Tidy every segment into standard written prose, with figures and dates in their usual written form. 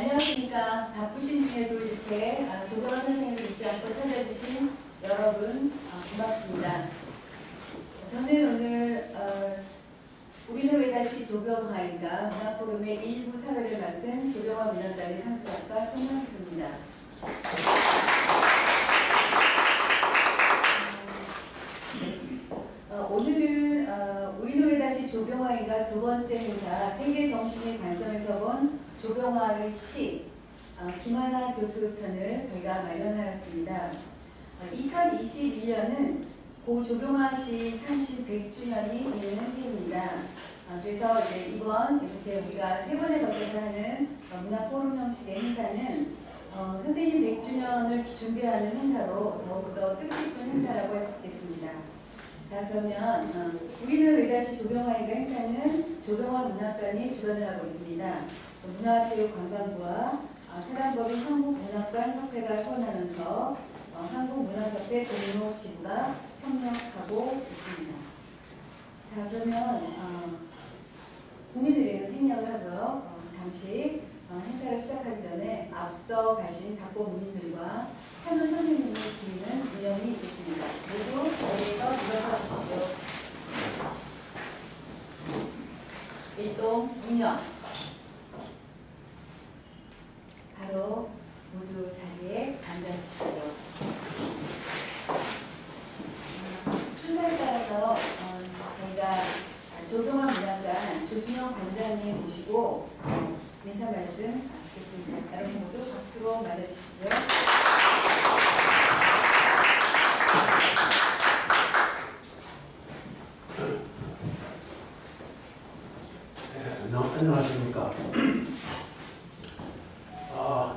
안녕하십니까. 바쁘신 중에도 이렇게 조경환 선생님을 잊지 않고 찾아주신 여러분 고맙습니다. 저는 오늘 우리는 왜 다시 조경화인가 문화포럼의 일부 사회를 맡은 조경화 문화단의 상주작가 송명숙입니다. 오늘은 우리는 왜 다시 조경화인가 두 번째 행사 세계정신의 관점에서 본 조경화의 시 김하나 교수 편을 저희가 마련하였습니다. 2021년은 고 조경화 시 탄신 100주년이 되는 해입니다. 그래서 이제 이번 이렇게 우리가 세 번에 걸쳐서 하는 문화포럼 형식의 행사는 선생님 100주년을 준비하는 행사로 더욱더 뜻깊은 행사라고 할 수 있겠습니다. 자, 그러면 우리는 왜 다시 조경화인가 행사는 조경화 문학관이 주관을 하고 있습니다. 문화체육관광부와 사단법인 한국문학관협회가 후원하면서 한국문학협회 등록지부가 협력하고 있습니다. 자, 그러면 국민을 위해서 생략을 하고요. 잠시 행사를 시작하기 전에 앞서 가신 작곡문인들과 현우 선생님이 드리는 분명이 있겠습니다. 모두 자리에서 일어서 주시죠. 일동 인연 바로 모두 자리에 앉아주시죠. 순서에 따라서 저희가 조경환 문학관 조진영 관장님 모시고 인사 말씀 마치겠습니다. 여러분 모두 박수로 맞아주십시오. 안녕하십니까.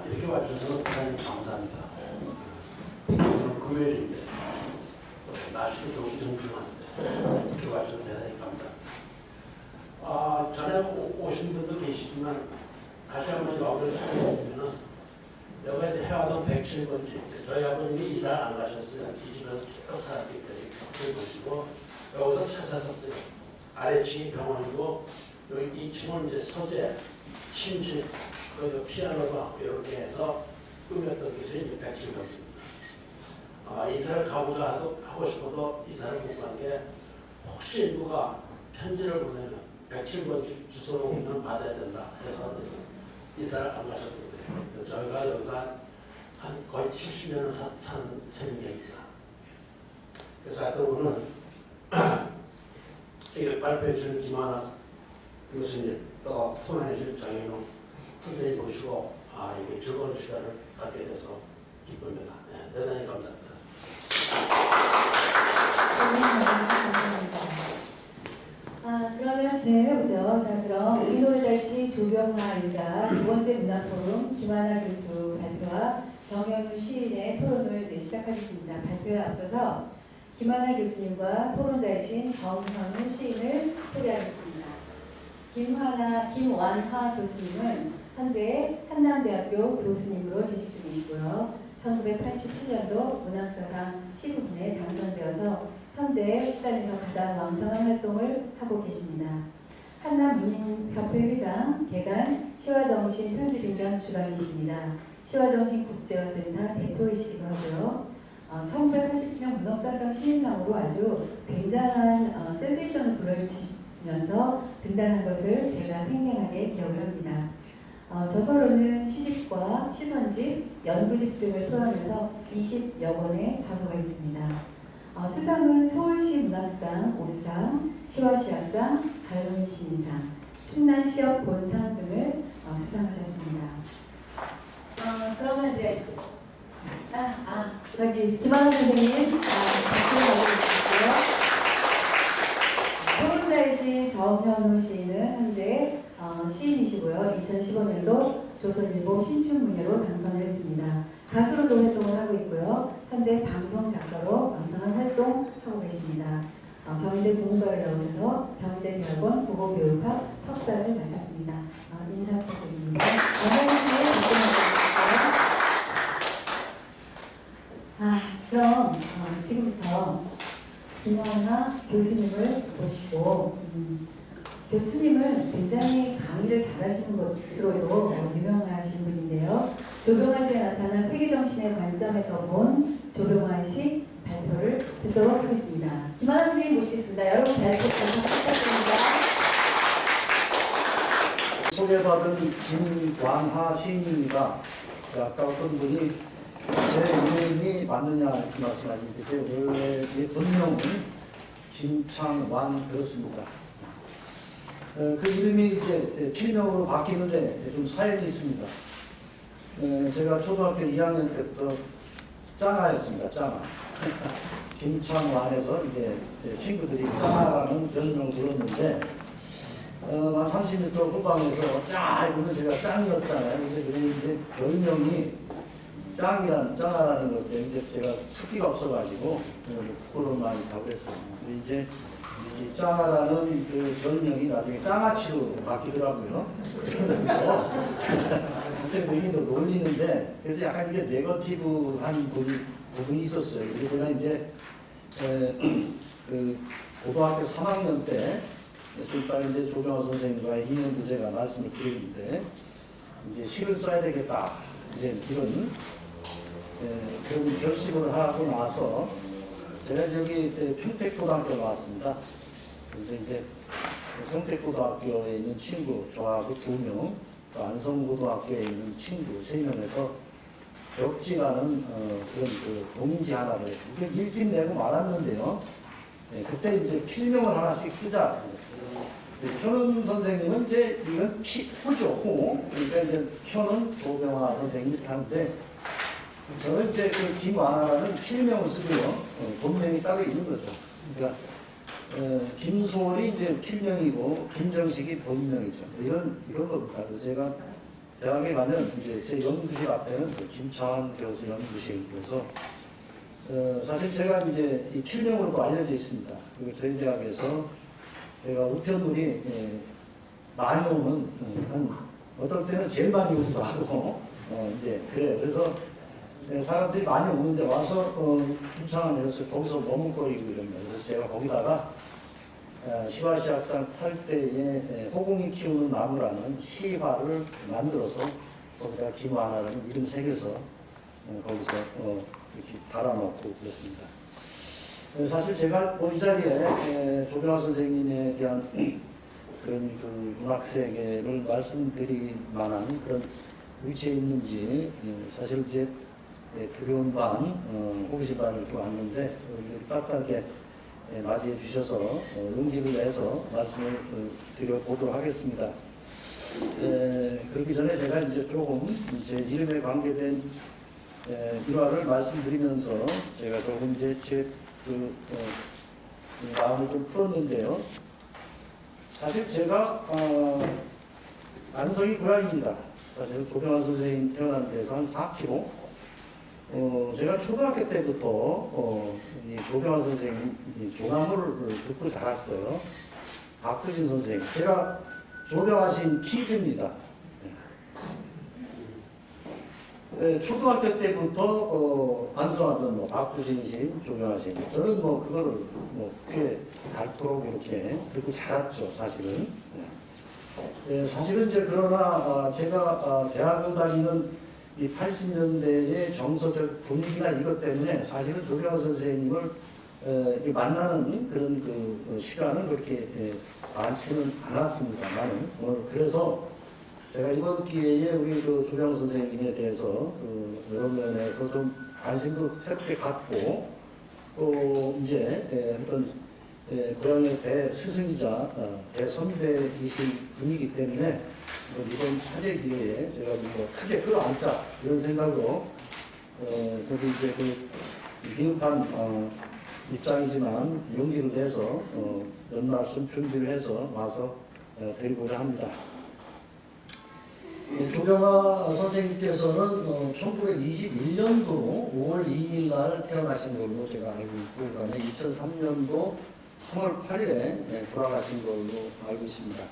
이렇게 와주셔서 대단히 감사합니다. 특히 오늘 금요일인데 날씨도 좀 정중한데 이렇게 와주셔서 대단히 감사합니다. 전에 오신 분도 계시지만 다시 한번 여기를 소개해드리면 여기가 해화동 107번지 저희 아버님이 이사를 안 가셨어요. 이 집에서 쭉 살았기 때문에 벽을 보시고 여기서 찾아섰어요. 아래층이 병원이고 여기 2층은 이제 서재, 침실, 그리고 피아노가 이렇게 해서 꾸몄던 것이 107번지입니다. 이사를 가고자 하고 싶어도 이사를 못 간 게 혹시 누가 편지를 보내면 107번지 주소로 오면 받아야 된다 해서 이사를 안 가셨는데 저희가 여기서 한 거의 70년을 산 셈입니다. 그래서 하여튼 오늘 이걸 발표해 주신 김하나 교수님 또 토론해 주신 장현우 선생님 모시고 이게 즐거운 시간을 갖게 돼서 기쁩니다. 네, 대단히 감사합니다. 그러면 진행해보죠. 자, 그럼 우리는 왜 다시 조경화인가 두 번째 문화포럼 김하나 교수 발표와 정현우 시인의 토론을 이제 시작하겠습니다. 발표에 앞서서 김하나 교수님과 토론자이신 정현우 시인을 소개하겠습니다. 김완하 교수님은 현재 한남대학교 교수님으로 재직 중이시고요. 1987년도 문학사상 시부분에 당선되어서 현재 시단에서 가장 왕성한 활동을 하고 계십니다. 한남문인협회 회장, 개간, 시와정신 편집인간 주방이십니다. 시와정신 국제화센터 대표이시기도 하고요. 1980년 문학사상 시인상으로 아주 굉장한 센세이션을 불러일으키면서 등단한 것을 제가 생생하게 기억을 합니다. 저서로는 시집과 시선집, 연구집 등을 포함해서 20여 권의 저서가 있습니다. 수상은 서울시 문학상 5수상, 시와시학상, 젊은 시인상, 충남시업 본상 등을 수상하셨습니다. 그러면 이제 저기 김하나 선생님 박수를 받아주시고요. 토론자이신 정현우 시인은 현재 시인이시고요. 2015년도 조선일보 신춘문예로 당선을 했습니다. 가수로도 활동을 하고 있고요. 현재 방송 작가로 왕성한 활동하고 계십니다. 경희대 공부과를 나오셔서 경희대 대학원 국어교육학 석사를 마쳤습니다. 인사 부탁드립니다. 그럼 지금부터 김하나 교수님을 모시고 교수님은 굉장히 강의를 잘하시는 것으로도 유명하신 분입니다. 조병환 씨에 나타난 세계정신의 관점에서 본 조병환 씨 발표를 듣도록 하겠습니다. 김하나 선생님 모시겠습니다. 여러분 발표 잘 부탁드립니다. 소개받은 김광하 시인입니다. 아까 어떤 분이 제 이름이 맞느냐 이렇게 말씀하시는데 제 원래의 본명은 김창완 그렇습니다. 그 이름이 이제 필명으로 바뀌는데 좀 사연이 있습니다. 제가 초등학교 2학년 때부터 짱아였습니다. 짱아. 김창완에서 이제 친구들이 짱아라는 별명을 불렀는데 한 30m 후방에서 이거는 제가 짱이었잖아요. 그래서 이제 별명이 짱아라는 것 때문에 이제 제가 숫기가 없어가지고 부끄러움 많이 타고 그랬어요. 근데 이제 이 짱아라는 그 별명이 나중에 짱아치로 바뀌더라고요. 그러면서 학생들이 놀리는데 그래서 약간 이게 네거티브한 부분이 있었어요. 그래서 제가 이제 그 고등학교 3학년 때 좀 이따 이제 조병환 선생님과의 인연 부제가 말씀을 드리는데 이제 시를 써야 되겠다 이제 이런 그런 결심을 하고 나서 제가 저기 평택고등학교 나왔습니다. 그래서 이제 평택고등학교에 있는 친구 저하고 2명, 또 안성고등학교에 있는 친구 3명에서 벽지라는 그런 그 동인지 하나를 이렇게 일집 내고 말았는데요. 그때 이제 필명을 하나씩 쓰자. 현은 선생님은 이제 이건 호죠, 호. 그러니까 이제 현은 조병환 선생님 이렇게 하는데 저는 이제 그 김완하라는 필명을 쓰고요. 본명이 따로 있는 거죠. 그러니까 김소월이 이제 필명이고 김정식이 본명이죠. 이런 겁니다. 그래서 제가 대학에 가면 이제 제 연구실 앞에는 그 김창완 교수 연구실이어서 사실 제가 이제 이 필명으로도 알려져 있습니다. 그리고 저희 대학에서 제가 우편물이 많이 오면 어떨 때는 제일 많이 오기도 하고 이제 그래요. 그래서 사람들이 많이 오는데 와서 김창완에서 거기서 머뭇거리고 이런 거예요. 그래서 제가 거기다가 시화시학상 탈 때에 호공이 키우는 나무라는 시화를 만들어서 거기다가 김완하라는 이름 새겨서 거기서 이렇게 달아놓고 그랬습니다. 사실 제가 이 자리에 조병환 선생님에 대한 그런 그 문학 세계를 말씀드릴 만한 그런 위치에 있는지 사실 이제 두려운 반, 호기심 반을 이렇게 왔는데 따뜻하게 맞이해 주셔서 용기를 내서 말씀을 드려보도록 하겠습니다. 그렇기 전에 제가 이제 조금 제 이름에 관계된 일화를 말씀드리면서 제가 조금 이제 제 마음을 좀 풀었는데요. 사실 제가 안성이 고향입니다. 사실 조병환 선생님 태어난 데서 한 4km. 제가 초등학교 때부터 이 조병환 선생님 조나무를 듣고 자랐어요. 박구진 선생님. 제가 조병환 퀴즈입니다. 초등학교 때부터 안성하던 박구진 신, 조병환 신. 저는 그거를 꽤 닳도록 이렇게 듣고 자랐죠, 사실은. 사실은 이제 그러나 제가 대학을 다니는 이 80년대의 정서적 분위기나 이것 때문에 사실은 조병환 선생님을 만나는 그런 그 시간은 그렇게 많지는 않았습니다만 그래서 제가 이번 기회에 우리 그 조병환 선생님에 대해서 여러 면에서 좀 관심도 새롭게 갖고 또 이제 어떤 고향의 대스승이자 대선배이신 분이기 때문에 이번 차례 기회에 제가 크게 끌어안자 이런 생각으로 저도 이제 그 미흡한 입장이지만 용기를 내서 연말씀 준비를 해서 와서 드리고자 합니다. 조병환 선생님께서는 1921년도 5월 2일 날 태어나신 걸로 제가 알고 있고 그다음에 2003년도 3월 8일에 돌아가신 걸로 알고 있습니다.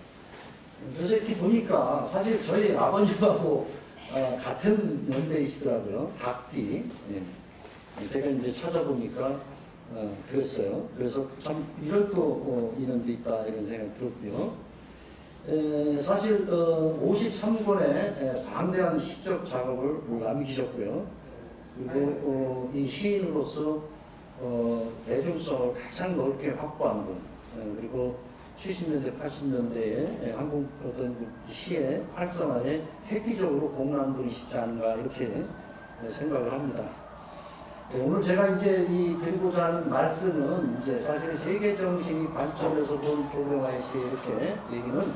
그래서 이렇게 보니까 사실 저희 아버님하고 같은 연배이시더라고요. 닭띠. 제가 이제 찾아보니까 그랬어요. 그래서 참 이럴 또 인연도 있다 이런 생각이 들었고요. 사실 53권의 방대한 시적 작업을 남기셨고요. 그리고 이 시인으로서 대중성을 가장 넓게 확보한 분, 그리고 70년대, 80년대에 한국 어떤 그 시의 활성화에 획기적으로 공헌한 분이시지 않은가 이렇게 생각을 합니다. 오늘 제가 이제 이 드리고자 하는 말씀은 이제 사실 세계 정신이 관점에서 본 조경아의 시 이렇게 얘기는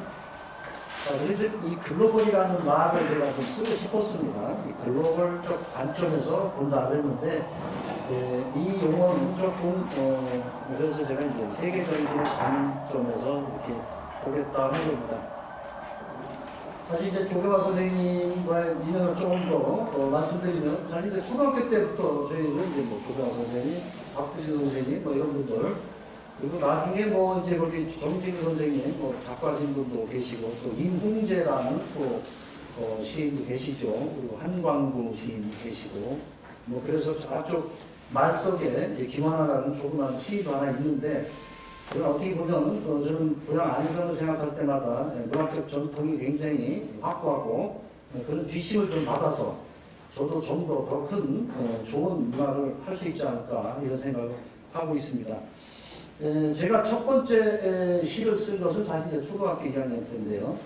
사실 이제 이 글로벌이라는 말을 제가 좀 쓰고 싶었습니다. 이 글로벌적 관점에서 본다 그랬는데 이 용어는 조금 그래서 제가 이제 세계 정신의 관점에서 이렇게 보겠다 하는 겁니다. 사실 이제 조경아 선생님과의 인연을 조금 더 말씀드리면 사실 이제 초등학교 때부터 저희는 이제 뭐 조경아 선생님, 박두진 선생님 뭐 이런 분들 그리고 나중에 뭐 이제 거기 정진 선생님 뭐 작가신 분도 계시고 또 임흥재라는 또 시인도 계시죠. 그리고 한광구 시인도 계시고 뭐 그래서 저쪽 말석에 이제 김하나라는 조그만 시도 하나 있는데 그건 어떻게 보면 저는 고향 안성을 생각할 때마다 문학적 전통이 굉장히 확고하고 그런 뒷심을 좀 받아서 저도 좀 더 큰 좋은 문학을 할 수 있지 않을까 이런 생각을 하고 있습니다. 제가 첫 번째 시를 쓴 것은 사실 이제 초등학교 2학년 때인데요.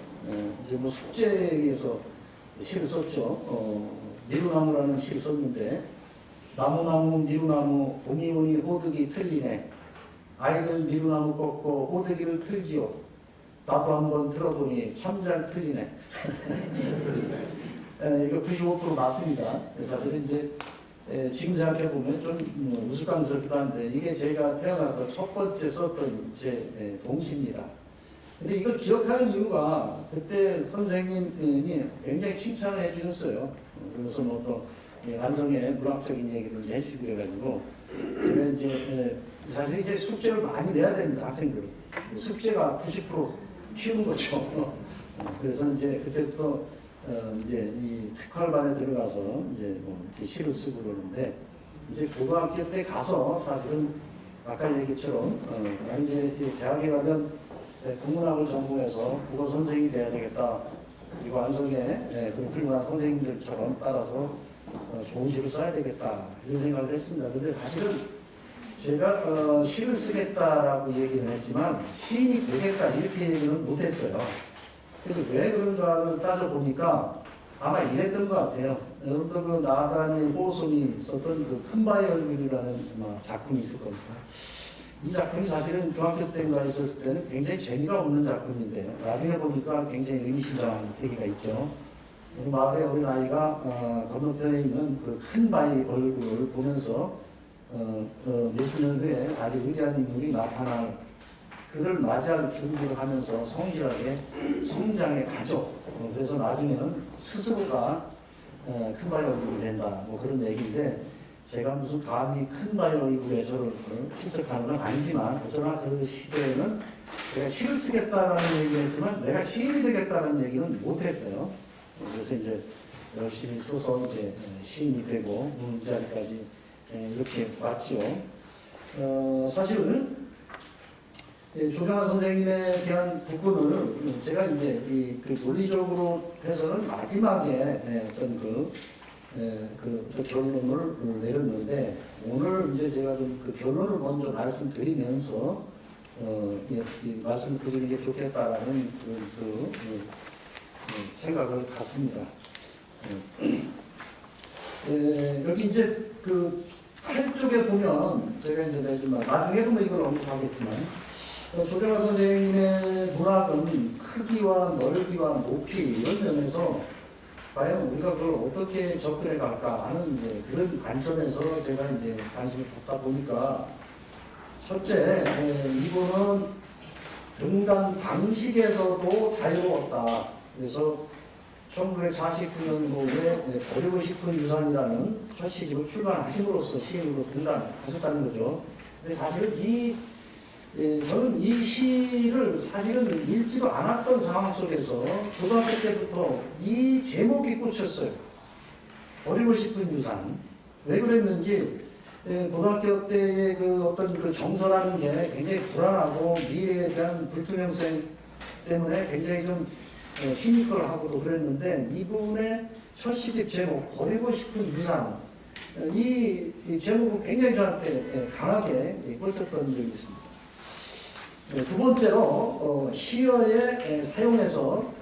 이제 뭐 숙제에 의해서 시를 썼죠. 미루나무라는 시를 썼는데 나무나무 미루나무 봄이 오니 호득이 틀리네. 아이들 미루나무 꺾고 호득이를 틀지요. 나도 한번 들어보니 참 잘 틀리네. 이거 95% 맞습니다. 사실은 이제 지금 생각해보면 좀 우스꽝스럽기도 한데 이게 제가 태어나서 첫 번째 썼던 제 동시입니다. 근데 이걸 기억하는 이유가 그때 선생님이 굉장히 칭찬을 해주셨어요. 그래서 뭐 또 안성의 문학적인 얘기를 해주시고 그래가지고 제가 이제 사실 이제 숙제를 많이 내야 됩니다. 학생들 숙제가 90% 키우는 거죠. 그래서 이제 그때부터 이제 이 특활반에 들어가서 이제 뭐 이렇게 시를 쓰고 그러는데 이제 고등학교 때 가서 사실은 아까 얘기처럼 나는 이제 대학에 가면 국문학을 전공해서 국어 선생님이 돼야 되겠다. 그리고 안성의 그런 국문학 선생님들처럼 따라서 좋은 시를 써야 되겠다 이런 생각을 했습니다. 근데 사실은 제가 시를 쓰겠다라고 얘기를 했지만 시인이 되겠다 이렇게 얘기는 못했어요. 그래서 왜 그런가를 따져보니까 아마 이랬던 것 같아요. 여러분들 그 나다니 호손이 썼던 그 큰바의 얼굴이라는 작품이 있을 겁니다. 이 작품이 사실은 중학교 때인가 있었을 때는 굉장히 재미가 없는 작품인데요. 나중에 보니까 굉장히 의미심장한 세계가 있죠. 우리 마을의 어린아이가 건너편에 있는 그 큰 바의 얼굴을 보면서 몇십 년 후에 아주 위대한 인물이 나타날 그를 맞이할 준비를 하면서 성실하게 성장해 가죠. 그래서 나중에는 스스로가 큰 바의 얼굴이 된다. 뭐 그런 얘기인데 제가 무슨 감히 큰 바의 얼굴에 저를 필적하는 건 아니지만 어쩌나 그 시대에는 제가 시를 쓰겠다라는 얘기를 했지만 내가 시인이 되겠다는 얘기는 못했어요. 그래서 이제 열심히 써서 이제 시인이 되고 이 자리까지 이렇게 왔죠. 사실은 조경아 선생님에 대한 부분을 제가 이제 그 논리적으로 해서는 마지막에 어떤 또 결론을 내렸는데 오늘 이제 제가 좀 그 결론을 먼저 말씀드리면서 말씀드리는 게 좋겠다라는 생각을 갖습니다. 여기 이제 그 8쪽에 보면 제가 이제 나중에 보면 이걸 언급하겠지만 조경아 선생님의 문학은 크기와 넓이와 높이 이런 면에서 과연 우리가 그걸 어떻게 접근해 갈까 하는 이제 그런 관점에서 제가 이제 관심을 갖다 보니까 첫째, 이분은 등단 방식에서도 자유로웠다. 그래서 1949년도에 버리고 싶은 유산이라는 첫 시집을 출간하심으로써 시인으로 등단하셨다는 거죠. 근데 사실은 저는 이 시를 사실은 읽지도 않았던 상황 속에서 고등학교 때부터 이 제목이 꽂혔어요. 버리고 싶은 유산. 왜 그랬는지 고등학교 때의 그 어떤 그 정서라는 게 굉장히 불안하고 미래에 대한 불투명성 때문에 굉장히 좀 시니컬하고도 그랬는데 이분의 첫 시집 제목 버리고 싶은 유산 이 제목은 굉장히 저한테 강하게 꽂혔던 적이 있습니다. 두 번째로 시어에 사용해서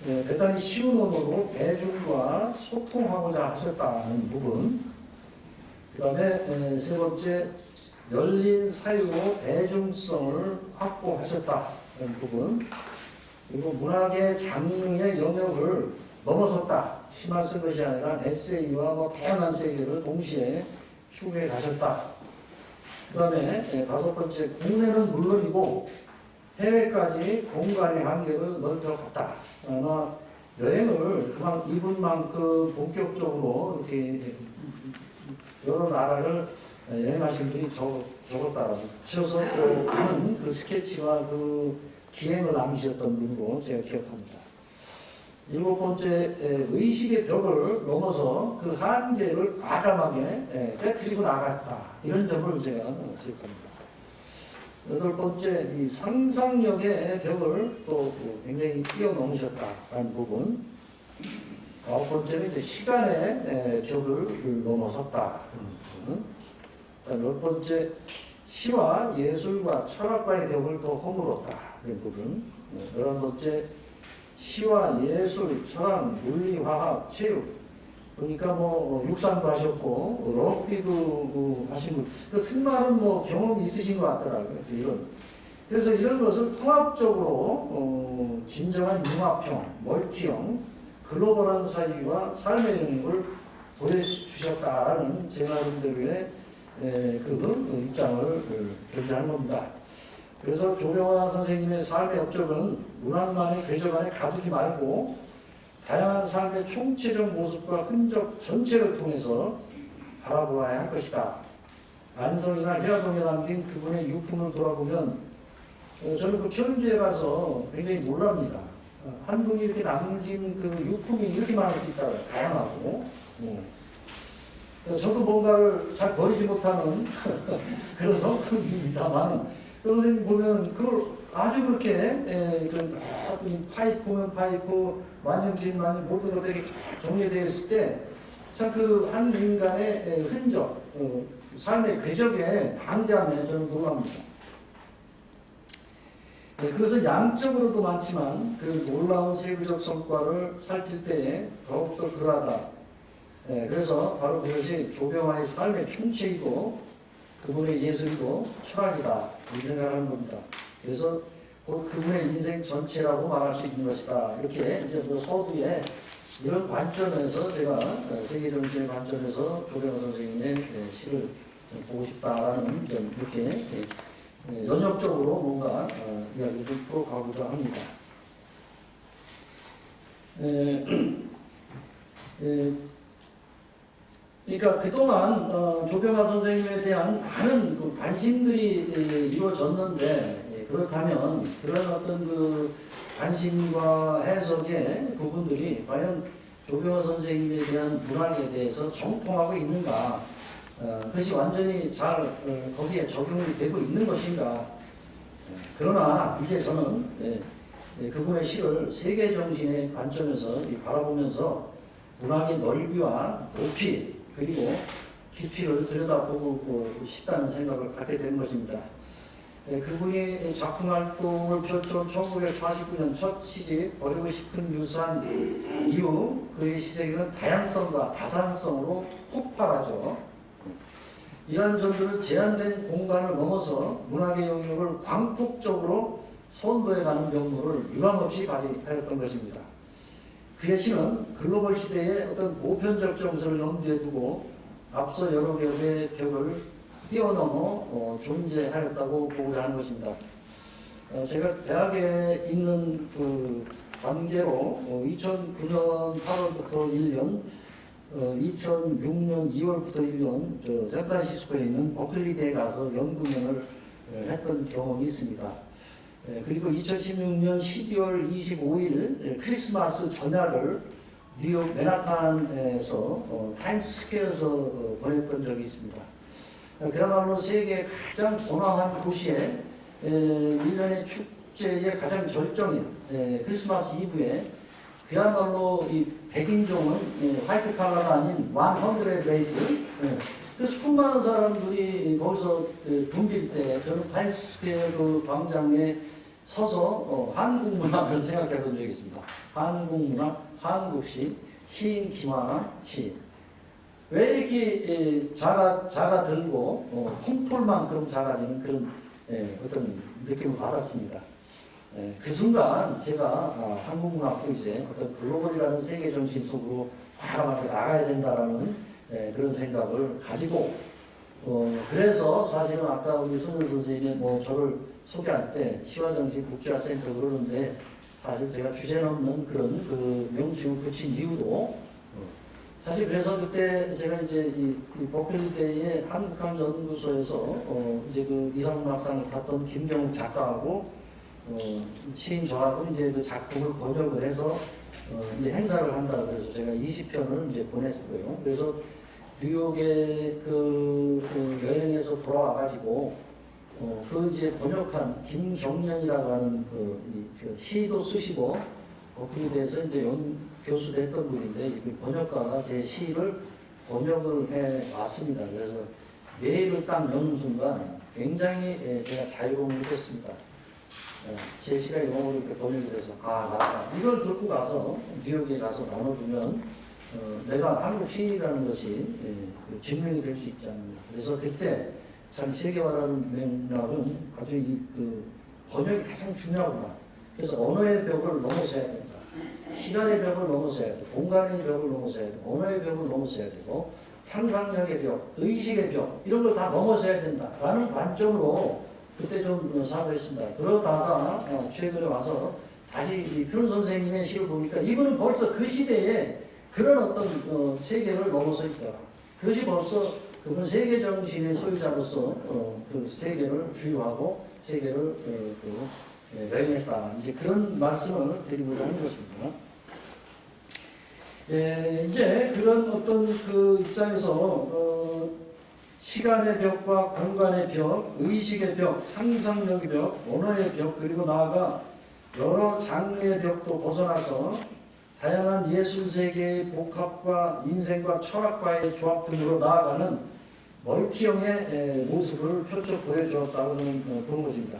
대단히 쉬운 언어로 대중과 소통하고자 하셨다는 부분. 그 다음에 세 번째 열린 사유로 대중성을 확보하셨다는 부분. 그리고 문학의 장르의 영역을 넘어섰다. 시만 쓴 것이 아니라 에세이와 다양한 세계를 동시에 추구해 가셨다. 그 다음에 다섯 번째, 국내는 물론이고 해외까지 공간의 한계를 넓혀갔다. 아마 여행을 이분만큼 본격적으로 이렇게 여러 나라를 여행하신 분이 적었다라고 하셔서 많은 그 스케치와 그 기행을 남기셨던 분으로 제가 기억합니다. 일곱 번째, 의식의 벽을 넘어서 그 한계를 과감하게 깨뜨리고 나갔다. 이런 점을 제가 기억합니다. 여덟 번째, 이 상상력의 벽을 또 굉장히 뛰어넘으셨다라는 부분. 아홉 번째는 이제 시간의 벽을 넘어섰다. 열 번째, 시와 예술과 철학과의 벽을 더 허물었다. 이런 부분. 11번째, 시와 예술, 철학, 물리, 화학, 체육. 그러니까 육상도 하셨고, 럭비도 하신 분. 승마는 경험이 있으신 것 같더라고요. 그래서 이런 것을 통합적으로, 진정한 융합형, 멀티형, 글로벌한 사회와 삶의 영역을 보여주셨다라는 제 나름대로의 그 입장을 견지한 겁니다. 그래서 조병화 선생님의 삶의 업적은 문학만의 궤적 안에 가두지 말고 다양한 삶의 총체적 모습과 흔적 전체를 통해서 바라보아야 할 것이다. 안성이나 해화동에 남긴 그분의 유품을 돌아보면 저는 그 편지에 가서 굉장히 놀랍니다. 한 분이 이렇게 남긴 그 유품이 이렇게 많을 수 있다. 다양하고. 저도 뭔가를 잘 버리지 못하는 그런 성품입니다만 선생님 보면 그걸 아주 그렇게 파이프면 파이프, 만년필만 모든 것들이 정리되어 있을 때 참 그 한 인간의 흔적, 삶의 궤적에 방대함에 저는 놀랍니다. 그것은 양적으로도 많지만 그 놀라운 세부적 성과를 살필 때에 더욱더 그러하다. 그래서 바로 그것이 조병화의 삶의 충체이고 그분의 예술이고 철학이다. 이렇게 생각하는 겁니다. 그래서 그분의 인생 전체라고 말할 수 있는 것이다. 이렇게 이제 그 서두에 이런 관점에서 제가 세계정신의 관점에서 조병화 선생님의 시를 보고 싶다라는 점 이렇게 연역적으로 뭔가 이야기를 좀 풀어가고자 합니다. 그러니까 그동안 조병화 선생님에 대한 많은 그 관심들이 이루어졌는데 그렇다면 그런 어떤 그 관심과 해석의 부분들이 과연 조병화 선생님에 대한 문학에 대해서 정통하고 있는가, 그것이 완전히 잘 거기에 적용이 되고 있는 것인가. 그러나 이제 저는 그분의 시를 세계 정신의 관점에서 바라보면서 문학의 넓이와 높이 그리고 깊이를 들여다보고 싶다는 생각을 갖게 된 것입니다. 그분이 작품 활동을 펼쳐온 1949년 첫 시집 버리고 싶은 유산 이후 그의 시세계는 다양성과 다산성으로 폭발하죠. 이러한 점들은 제한된 공간을 넘어서 문학의 영역을 광폭적으로 선도해가는 경로를 유감없이 발휘하였던 것입니다. 그의 시는 글로벌 시대의 어떤 보편적 정서를 염두에 두고 앞서 여러 겹의 벽을 뛰어넘어 존재하였다고 보고자 하는 것입니다. 제가 대학에 있는 그 관계로 2009년 8월부터 1년, 2006년 2월부터 1년 샌프란시스코에 있는 버클리대에 가서 연구면을 했던 경험이 있습니다. 그리고 2016년 12월 25일 크리스마스 전야를 뉴욕 맨하탄에서 타임스스퀘어에서 보냈던 적이 있습니다. 그야말로 세계의 가장 번화한 도시에 1년에 축제의 가장 절정인 크리스마스 이브에 그야말로 이 백인종은 화이트 칼라가 아닌 100 레이스. 그래서 수많은 사람들이 거기서 붐빌 때 저는 타임스퀘어 그 광장에 서서 한국 문학을 생각해 본 적이 있습니다. 한국 문학, 한국시, 시인 김하나 시. 왜 이렇게 자가 들고 콩톨만큼 작아지는 그런 어떤 느낌을 받았습니다. 그 순간 제가 한국 문학도 이제 어떤 글로벌이라는 세계 정신 속으로 과감하게 나가야 된다라는 그런 생각을 가지고 그래서 사실은 아까 우리 손현 선생님이 뭐 저를 소개할 때 시화정신 국제화센터 그러는데 사실 제가 주제 넘는 그런 그 명칭을 붙인 이유도 사실 그래서 그때 제가 이제 이 버클리대의 한국학연구소에서 이제 그 이상문학상을 탔던 김경욱 작가하고 시인 저하고 이제 그 작품을 번역을 해서 이제 행사를 한다 그래서 제가 20편을 이제 보냈고요. 그래서 뉴욕에 그 여행에서 돌아와가지고 그 이제 번역한 김경련이라고 하는 그 시도 쓰시고 버클리대에서 이제 교수도 했던 분인데 그 번역가가 제 시를 번역을 해 왔습니다. 그래서 메일을 딱 여는 순간 굉장히 제가 자유로움을 느꼈습니다. 제 시가 영어로 이렇게 번역이 돼서 나 이걸 듣고 가서 뉴욕에 가서 나눠주면 내가 한국 시인이라는 것이 증명이 될 수 있지 않느냐. 그래서 그때 참 세계화라는 맥락은 아주 그 번역이 가장 중요하구나. 그래서 언어의 벽을 넘어서야 된다. 시간의 벽을 넘어서야 되고 공간의 벽을 넘어서야 되고 언어의 벽을 넘어서야 되고 상상력의 벽, 의식의 벽 이런 걸 다 넘어서야 된다라는 관점으로 그때 좀 사고했습니다. 그러다가 최근에 와서 다시 표현 선생님의 시를 보니까 이분은 벌써 그 시대에 그런 어떤 세계를 넘어서 있더라. 그것이 벌써 그분 세계 정신의 소유자로서 그 세계를 주유하고 세계를 여행했다. 이제 그런 말씀을 드리고자 하는 것입니다. 이제 그런 어떤 그 입장에서 시간의 벽과 공간의 벽, 의식의 벽, 상상력의 벽, 언어의 벽, 그리고 나아가 여러 장르의 벽도 벗어나서 다양한 예술세계의 복합과 인생과 철학과의 조합 등으로 나아가는 멀티형의 모습을 펼쳐 보여주었다고 보는 것입니다.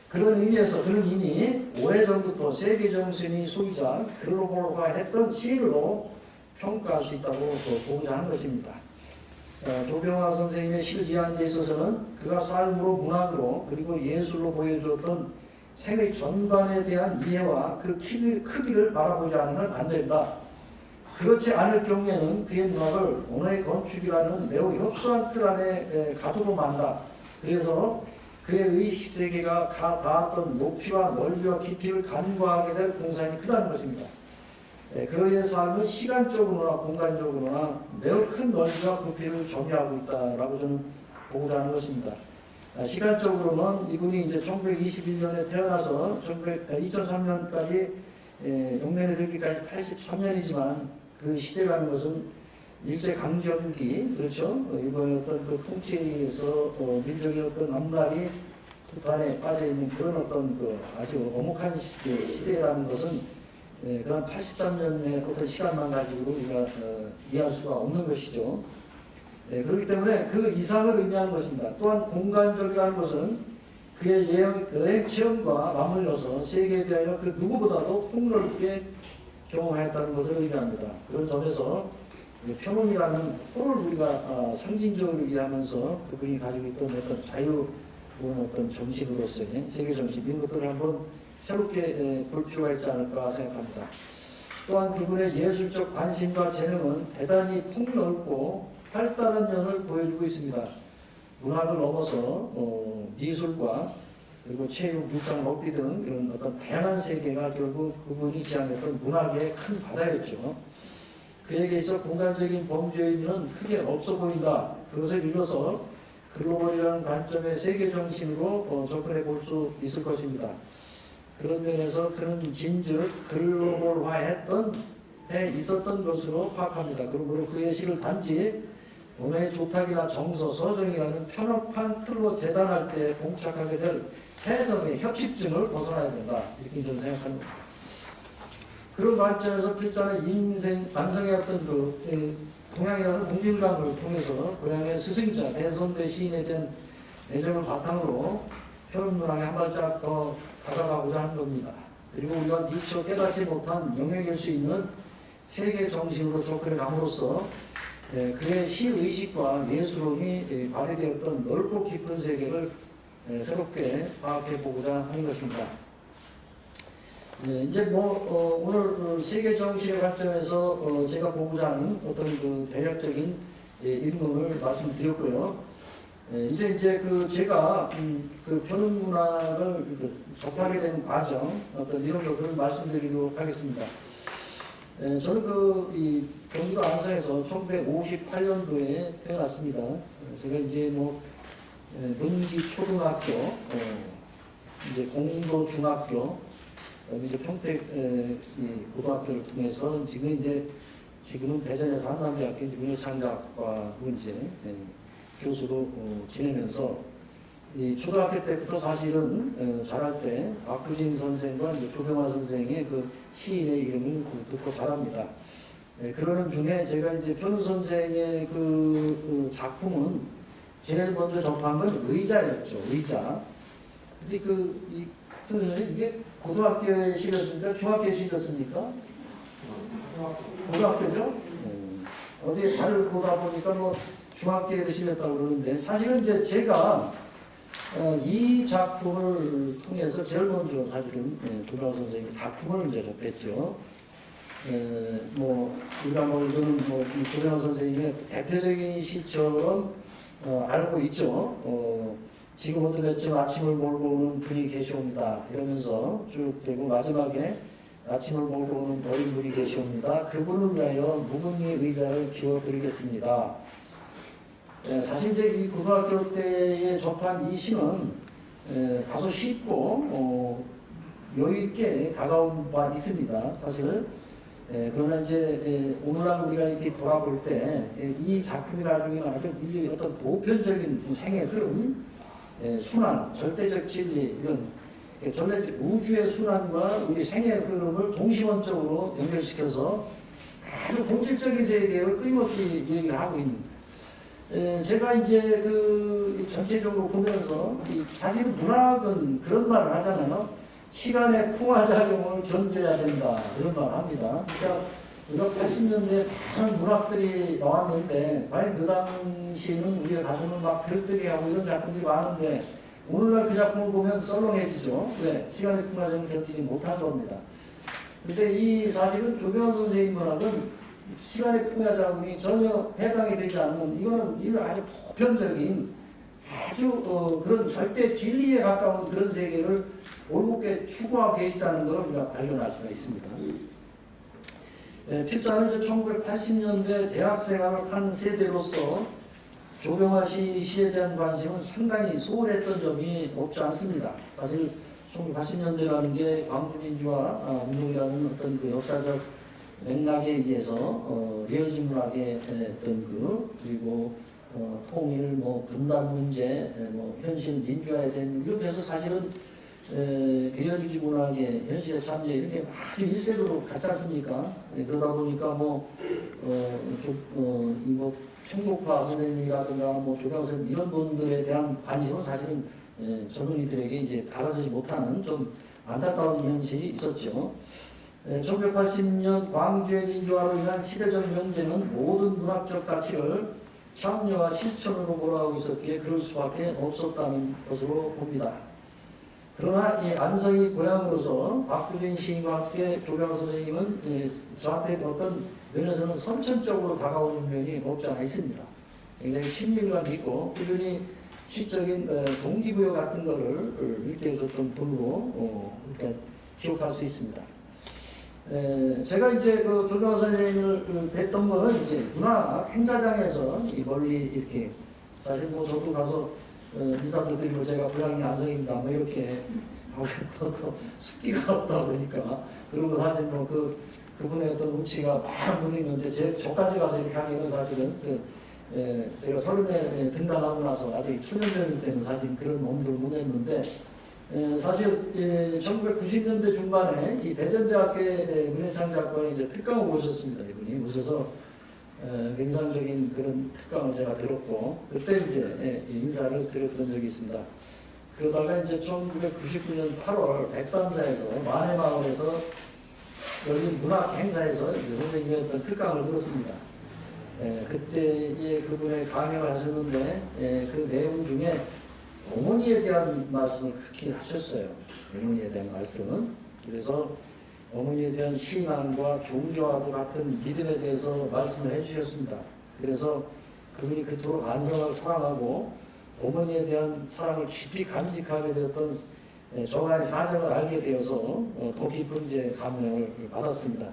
그런 의미에서 그는 이미 오래전부터 세계정신이 소유자 글로벌화했던 시인으로 평가할 수 있다고 보고자 한 것입니다. 조병화 선생님의 시를 이해하는 데 있어서는 그가 삶으로 문학으로 그리고 예술로 보여주었던 생의 전반에 대한 이해와 그 크기를 바라보지 않으면 안 된다. 그렇지 않을 경우에는 그의 문학을 언어의 건축이라는 매우 협소한 틀 안에 가두고 만다. 그래서 그의 의식세계가 닿았던 높이와 넓이와 깊이를 간과하게 될 공산이 크다는 것입니다. 그의 삶은 시간적으로나 공간적으로나 매우 큰 넓이와 깊이를 점유하고 있다라고 저는 보고자 하는 것입니다. 시간적으로는 이분이 이제 1921년에 태어나서 2003년까지 용년에 들기까지 83년이지만 그 시대라는 것은 일제강점기, 그렇죠? 이번 어떤 그 통치에서 민족의 어떤 암날이 투탄에 빠져있는 그런 어떤 그 아주 엄혹한 시대라는 것은 그런 83년의 어떤 시간만 가지고 우리가 이해할 수가 없는 것이죠. 그렇기 때문에 그 이상을 의미하는 것입니다. 또한 공간적이라는 것은 그의 여행 체험과 맞물려서 세계에 대하여 그 누구보다도 폭넓게 경험하였다는 것을 의미합니다. 그런 점에서 평온이라는 호를 우리가 상징적으로 이해하면서 그분이 가지고 있던 어떤 자유로운 어떤 정신으로서의 세계 정신 이런 것들을 한번 새롭게 볼 필요가 있지 않을까 생각합니다. 또한 그분의 예술적 관심과 재능은 대단히 폭넓고 활달한 면을 보여주고 있습니다. 문학을 넘어서 미술과 그리고 체육, 묵상, 먹기 등 이런 어떤 다양한 세계가 결국 그분이 지향했던 문학의 큰 바다였죠. 그에게 있어 공간적인 범주의 의미는 크게 없어 보인다. 그것을 빌어서 글로벌이라는 관점의 세계 정신으로 접근해 볼 수 있을 것입니다. 그런 면에서 그는 진즉 글로벌화했던 해 있었던 것으로 파악합니다. 그러므로 그의 시를 단지 언어의 조탁이나 정서, 서정이라는 편협한 틀로 재단할 때 봉착하게 될 해석의 협식증을 벗어나야 된다. 이렇게 저는 생각합니다. 그런 관점에서 필자는 인생 반성의 어떤 동양이라는 공진감을 통해서 고향의 스승이자 대선배 시인에 대한 애정을 바탕으로 표현문학에 한 발짝 더 다가가고자 한 겁니다. 그리고 우리가 미처 깨닫지 못한 영역일 수 있는 세계 정신으로 접근해 감으로써 그의 시의식과 예술론이 발휘되었던 넓고 깊은 세계를 새롭게 파악해 보고자 하는 것입니다. 이제 오늘 세계 정신의 관점에서 제가 보고자 하는 어떤 그 대략적인 입론을 말씀드렸고요. 이제 제가 그 표현 문학을 접하게 된 과정, 어떤 이런 것들을 말씀드리도록 하겠습니다. 저는 이 경기도 안성에서 1958년도에 태어났습니다. 제가 이제 문기 초등학교, 이제 공도 중학교, 이제 평택 고등학교를 통해서 지금은 대전에서 한남대학교 문예창작과로 이제 교수로 지내면서 이 초등학교 때부터 사실은 자랄 때 박구진 선생과 이제 조병화 선생의 그 시인의 이름을 듣고 자랍니다. 그러는 중에 제가 이제 변우 선생의 그 작품은 제일 먼저 접한 건 의자였죠. 의자. 근데 이게 고등학교에 실렸습니까? 중학교에 실렸습니까? 고등학교죠? 어디에 잘 보다 보니까 중학교에 실렸다고 그러는데 사실은 이제 제가 이 작품을 통해서 제일 먼저 사실은 조병화 선생님의 작품을 이제 접했죠. 우리가 이거는 조병화 선생님의 대표적인 시처럼 알고 있죠. 지금 어떤 몇쯤 아침을 몰고 오는 분이 계시옵니다. 이러면서 쭉 되고 마지막에 아침을 몰고 오는 어린 분이 계시옵니다. 그분을 위하여 묵은이 의자를 키워드리겠습니다. 사실 이제 이 고등학교 때에 접한 이 시는 다소 쉽고 여유 있게 다가온 바 있습니다. 사실. 그러나 이제 오늘날 우리가 이렇게 돌아볼 때 이 작품이 가지고 있는 아주 인류의 어떤 보편적인 생의 흐름, 순환, 절대적 진리 이런 우주의 순환과 우리 생의 흐름을 동시원적으로 연결시켜서 아주 본질적인 세계를 끊임없이 얘기를 하고 있는. 제가 이제 전체적으로 보면서 사실 문학은 그런 말을 하잖아요. 시간의 풍화작용을 견뎌야 된다 이런 말을 합니다. 그러니까 80년대에 많은 문학들이 나왔는데 과연 그 당시에는 우리가 가서는 막 별뜨기하고 이런 작품들이 많은데 오늘날 그 작품을 보면 썰렁해지죠. 왜? 시간의 풍화작용을 견디지 못한 겁니다. 근데 이 사실은 조병화 선생님 문학은 시간의 풍화작용이 전혀 해당이 되지 않는 이거는 아주 보편적인 아주 그런 절대 진리에 가까운 그런 세계를 올곧게 추구하고 계시다는 걸 우리가 발견할 수가 있습니다. 필자는 1980년대 대학생활을 한 세대로서 조병화 시에 대한 관심은 상당히 소홀했던 점이 없지 않습니다. 사실 1980년대라는 게 광주민주화 운동이라는 어떤 그 역사적 맥락에 의해서 리얼리즘 문학의 어떤 그리고 통일, 분단 문제, 현실 민주화에 대한 이렇게 해서 사실은 리얼리즘 문학의 현실의 참여 이런 게 아주 일색으로 같지 않습니까? 그러다 보니까 청국화 선생님이라든가 조병화 선생님 이런 분들에 대한 관심은 사실은 젊은이들에게 이제 다가서지 못하는 좀 안타까운 현실이 있었죠. 1980년 광주의 민주화로 인한 시대적 명제는 모든 문학적 가치를 참여와 실천으로 몰아오고 있었기에 그럴 수밖에 없었다는 것으로 봅니다. 그러나 이 안성이 고향으로서 박구진 시인과 함께 조병화 선생님은 저한테 어떤 면에서는 선천적으로 다가오는 면이 없지 않아 있습니다. 굉장히 친밀감 있고 꾸준히 시적인 동기부여 같은 것을 일깨워줬던 분으로 이렇게 기억할 수 있습니다. 제가 이제 조병화 선생님을 뵀던 거는 이제 문학 행사장에서 멀리 이렇게 사실 저도 가서 인사도 드리고 제가 고향이 안성입니다 이렇게 하고 또 숫기가 없다 보니까 그리고 사실 그분의 어떤 우치가 막 보이는데 저까지 가서 이렇게 하기는 사실은 제가 서른에 등단하고 나서 아직 초년생 때는 사실 그런 엄두를 못 냈는데 사실 1990년대 중반에 이 대전대학교의 문예창작관에 이제 특강을 오셨습니다. 이분이 오셔서 인상적인 그런 특강을 제가 들었고 그때 이제 인사를 드렸던 적이 있습니다. 그러다가 이제 1999년 8월 백반사에서 만해마을에서 열린 문학 행사에서 이제 선생님의 어떤 특강을 들었습니다. 그때에 그분의 강연을 하셨는데 그 내용 중에 어머니에 대한 말씀을 크게 하셨어요. 어머니에 대한 말씀은. 그래서 어머니에 대한 신앙과 종교와도 같은 믿음에 대해서 말씀을 해주셨습니다. 그래서 그분이 그토록 안성을 사랑하고 어머니에 대한 사랑을 깊이 간직하게 되었던 저간의 사정을 알게 되어서 더 깊은 이제 감명을 받았습니다.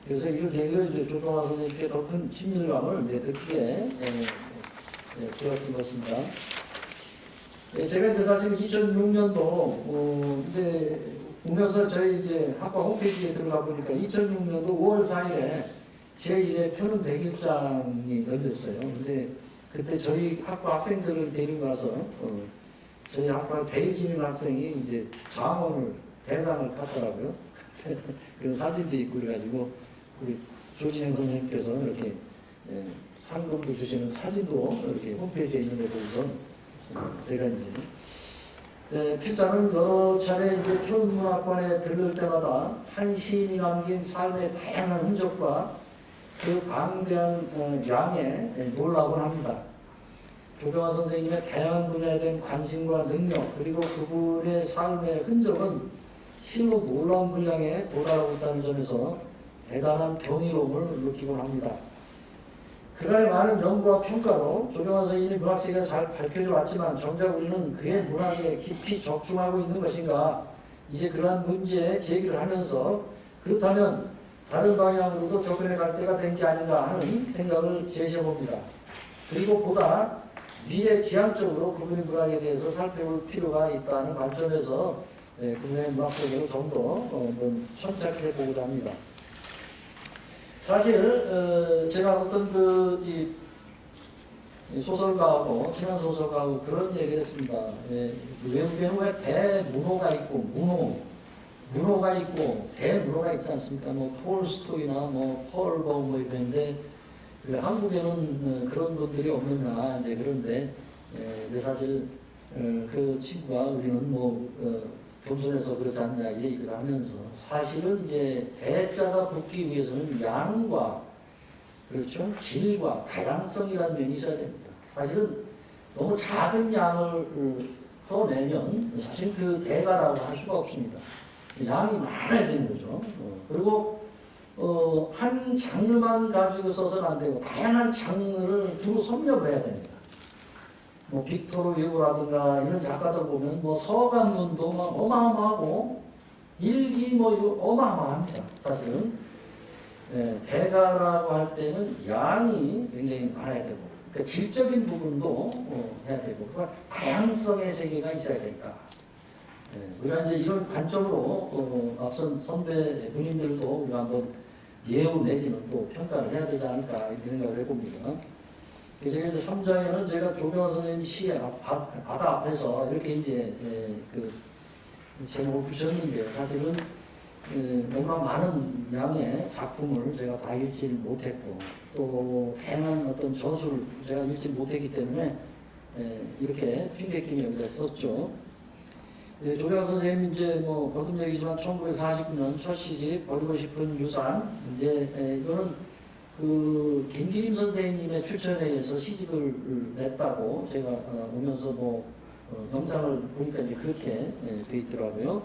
그래서 이렇게 이제 조동환 선생님께 더 큰 친밀감을 이제 느끼게 되었던 것입니다. 제가 이제 사실 2006년도 이제 오면서 저희 이제 학과 홈페이지에 들어가 보니까 2006년도 5월 4일에 제1회 표는 100일장이 열렸어요. 근데 그때 저희 학과 학생들을 데리고 가서 저희 학과 배진인 학생이 이제 장원을 대상을 탔더라고요. 그런 사진도 있고 그래가지고 우리 조진영 선생님께서 이렇게 상금도 주시는 사진도 이렇게 홈페이지에 있는 걸 보고서 제가 이제 필자는 여러 차례 이제 표현문학관에 들를 때마다 한 시인이 남긴 삶의 다양한 흔적과 그 방대한 양에 놀라곤 합니다. 조경환 선생님의 다양한 분야에 대한 관심과 능력 그리고 그분의 삶의 흔적은 실로 놀라운 분량에 도달하고 있다는 점에서 대단한 경이로움을 느끼곤 합니다. 그간의 많은 연구와 평가로 조경환 선생님의 문학세계가 잘 밝혀져 왔지만 정작 우리는 그의 문학에 깊이 적중하고 있는 것인가 이제 그러한 문제 제기를 하면서 그렇다면 다른 방향으로도 접근해 갈 때가 된 게 아닌가 하는 생각을 제시해 봅니다. 그리고 보다 미래지향적으로 그분의 문학에 대해서 살펴볼 필요가 있다는 관점에서 그분의 문학 세계를 좀 더 천착해 보고자 합니다. 사실 제가 어떤 소설가하고 친한 소설가하고 그런 얘기를 했습니다. 외국에 대문호가 있고 문호가 있고 대문호가 있지 않습니까? 뭐 톨스토이나 뭐 펄버 뭐 이런데 한국에는 그런 분들이 없느냐 이제 그런데 사실 그 친구가 우리는 뭐 겸손해서 그렇지 않냐 이 얘기를 하면서 사실은 이제 대자가 붙기 위해서는 양과 그렇죠 질과 다양성이라는 면이 있어야 됩니다. 사실은 너무 작은 양을 떠내면 사실 그 대가라고 할 수가 없습니다. 양이 많아야 되는 거죠. 그리고 한 장르만 가지고 써서는 안 되고 다양한 장르를 두루 섭렵을 해야 됩니다. 뭐 빅토르 위고라든가 이런 작가들 보면 뭐 서간문도 막 어마어마하고 일기 뭐 이거 어마어마합니다. 사실은 대가라고 할 때는 양이 굉장히 많아야 되고 그러니까 질적인 부분도 해야 되고 그러니까 다양성의 세계가 있어야 된다. 우리가 이제 이런 관점으로 앞선 선배 분님들도 우리가 한번 예우 내지는 또 평가를 해야 되지 않을까 이렇게 생각을 해봅니다. 그래서 3장에는 제가 조경환 선생님 시 바다 앞에서 이렇게 이제 그 제목을 붙였는데 사실은 너무나 많은 양의 작품을 제가 다 읽지 못했고 또 다양한 어떤 저술을 제가 읽지 못했기 때문에 이렇게 핑계김이 여기다 썼죠. 조경환 선생님 이제 뭐 거듭 얘기지만 1949년 첫 시집 버리고 싶은 유산 이제 이거는 그 김기림 선생님의 추천에 의해서 시집을 냈다고 제가 오면서 뭐 영상을 보니까 이제 그렇게 돼 있더라고요.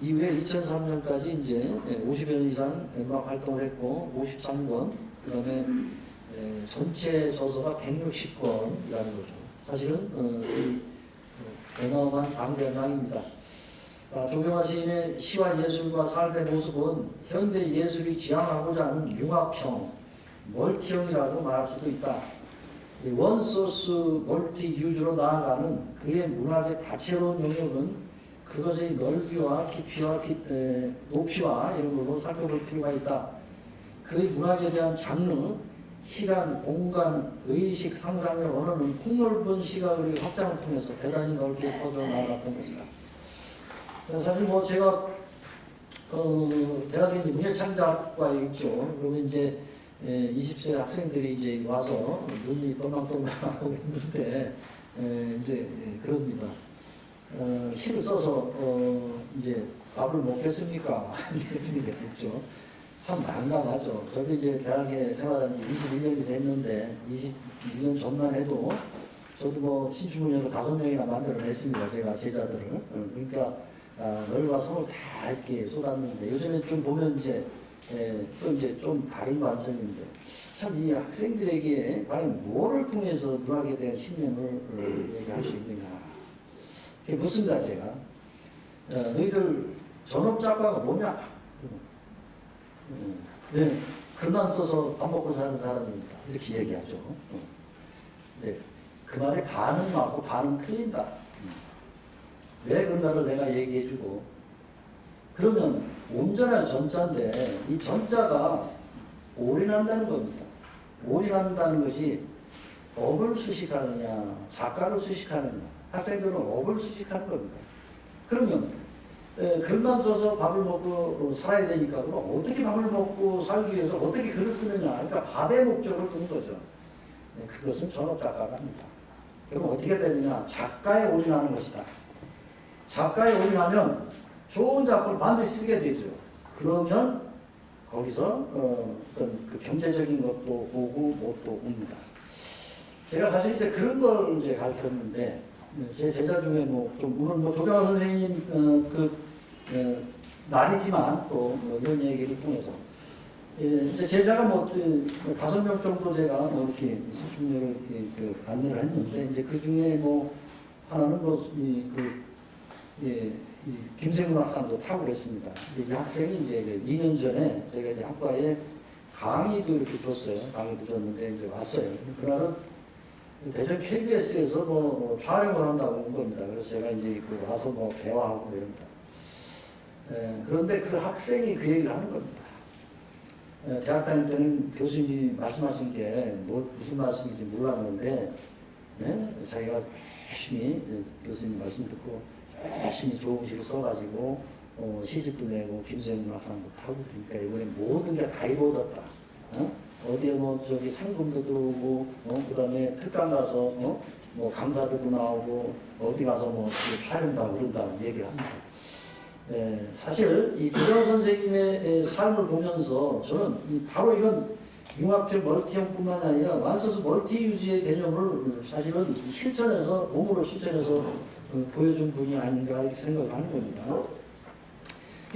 이후에 2003년까지 이제 50여 년 이상 음악 활동을 했고 53권 그다음에 전체 저서가 160권이라는 거죠. 사실은 어마어마한 방대량입니다. 조경환 시인의 시와 예술과 삶의 모습은 현대 예술이 지향하고자 하는 융합형, 멀티형이라고 말할 수도 있다. 원소스 멀티 유즈로 나아가는 그의 문학의 다채로운 영역은 그것의 넓이와 깊이와 높이와 이런 걸로 살펴볼 필요가 있다. 그의 문학에 대한 장르, 시간, 공간, 의식, 상상력, 언어는 폭넓은 시각을 확장을 통해서 대단히 넓게 퍼져나갔던 것이다. 사실 뭐 제가 대학에 이제 문예창작과에 있죠. 그러면 이제 20세 학생들이 이제 와서 눈이 또망또망하고 있는데 이제 그럽니다. 시를 써서 이제 밥을 먹겠습니까? 이렇게 묻죠. 참 난감하죠. 저도 이제 대학에 생활한 지 21년이 됐는데 21년 전만 해도 저도 뭐 신춘문예로 5명이나 만들어냈습니다. 제가 제자들을. 그러니까 널과 성을 다 이렇게 쏟았는데 요즘에 좀 보면 이제 또 이제 좀 다른 관점인데 참 이 학생들에게 과연 뭐를 통해서 문학에 대한 신념을 얘기할 수 있느냐. 그게 묻습니다, 제가. 너희들 전업 작가가 뭐냐? 네, 글만 써서 밥 먹고 사는 사람입니다. 이렇게 얘기하죠. 네, 그 말에 반은 맞고 반은 틀린다. 왜 그런가를 내가 얘기해주고 그러면 온전한 전자인데 이 전자가 올인한다는 겁니다. 올인한다는 것이 업을 수식하느냐 작가를 수식하느냐 학생들은 업을 수식하는 겁니다. 그러면 글만 써서 밥을 먹고 살아야 되니까 그럼 어떻게 밥을 먹고 살기 위해서 어떻게 글을 쓰느냐 그러니까 밥의 목적을 두는 거죠. 그것은 전업 작가가 아닙니다. 그럼 어떻게 되느냐 작가에 올인하는 것이다. 작가에 올인하면 좋은 작품을 반드시 쓰게 되죠. 그러면 거기서 어떤 그 경제적인 것도 오고 뭣도 옵니다. 제가 사실 이제 그런 걸 이제 가르쳤는데 제 제자 중에 좀 오늘 조경화 선생님 날이지만 또 이런 얘기를 통해서 이제 제자가 5명 정도 제가 이렇게 신춘문예를 안내를 했는데 이제 그 중에 하나는 김생문학상도 타고 그랬습니다. 이 학생이 이제 2년 전에 제가 이제 학과에 강의도 이렇게 줬어요. 강의도 줬는데 이제 왔어요. 그날은 대전 KBS에서 촬영을 한다고 온 겁니다. 그래서 제가 이제 와서 대화하고 이럽니다. 그런데 그 학생이 그 얘기를 하는 겁니다. 대학 다닐 때는 교수님이 말씀하신 게 무슨 말씀인지 몰랐는데 자기가 열심히 교수님 말씀 듣고 열심히 좋은 시를 써가지고 시집도 내고 김생문학상도 타고 그러니까 이번에 모든 게 다 이루어졌다. 어디에 저기 상금도 들어오고 그 다음에 특강 가서 강사들도 나오고 어디 가서 촬영도 하고 그런다고 얘기를 합니다. 사실 이 조경화 선생님의 삶을 보면서 저는 바로 이런 융합형 멀티형뿐만 아니라 완소수 멀티유지의 개념을 사실은 실천해서 몸으로 실천해서 보여준 분이 아닌가 이렇게 생각을 하는 겁니다.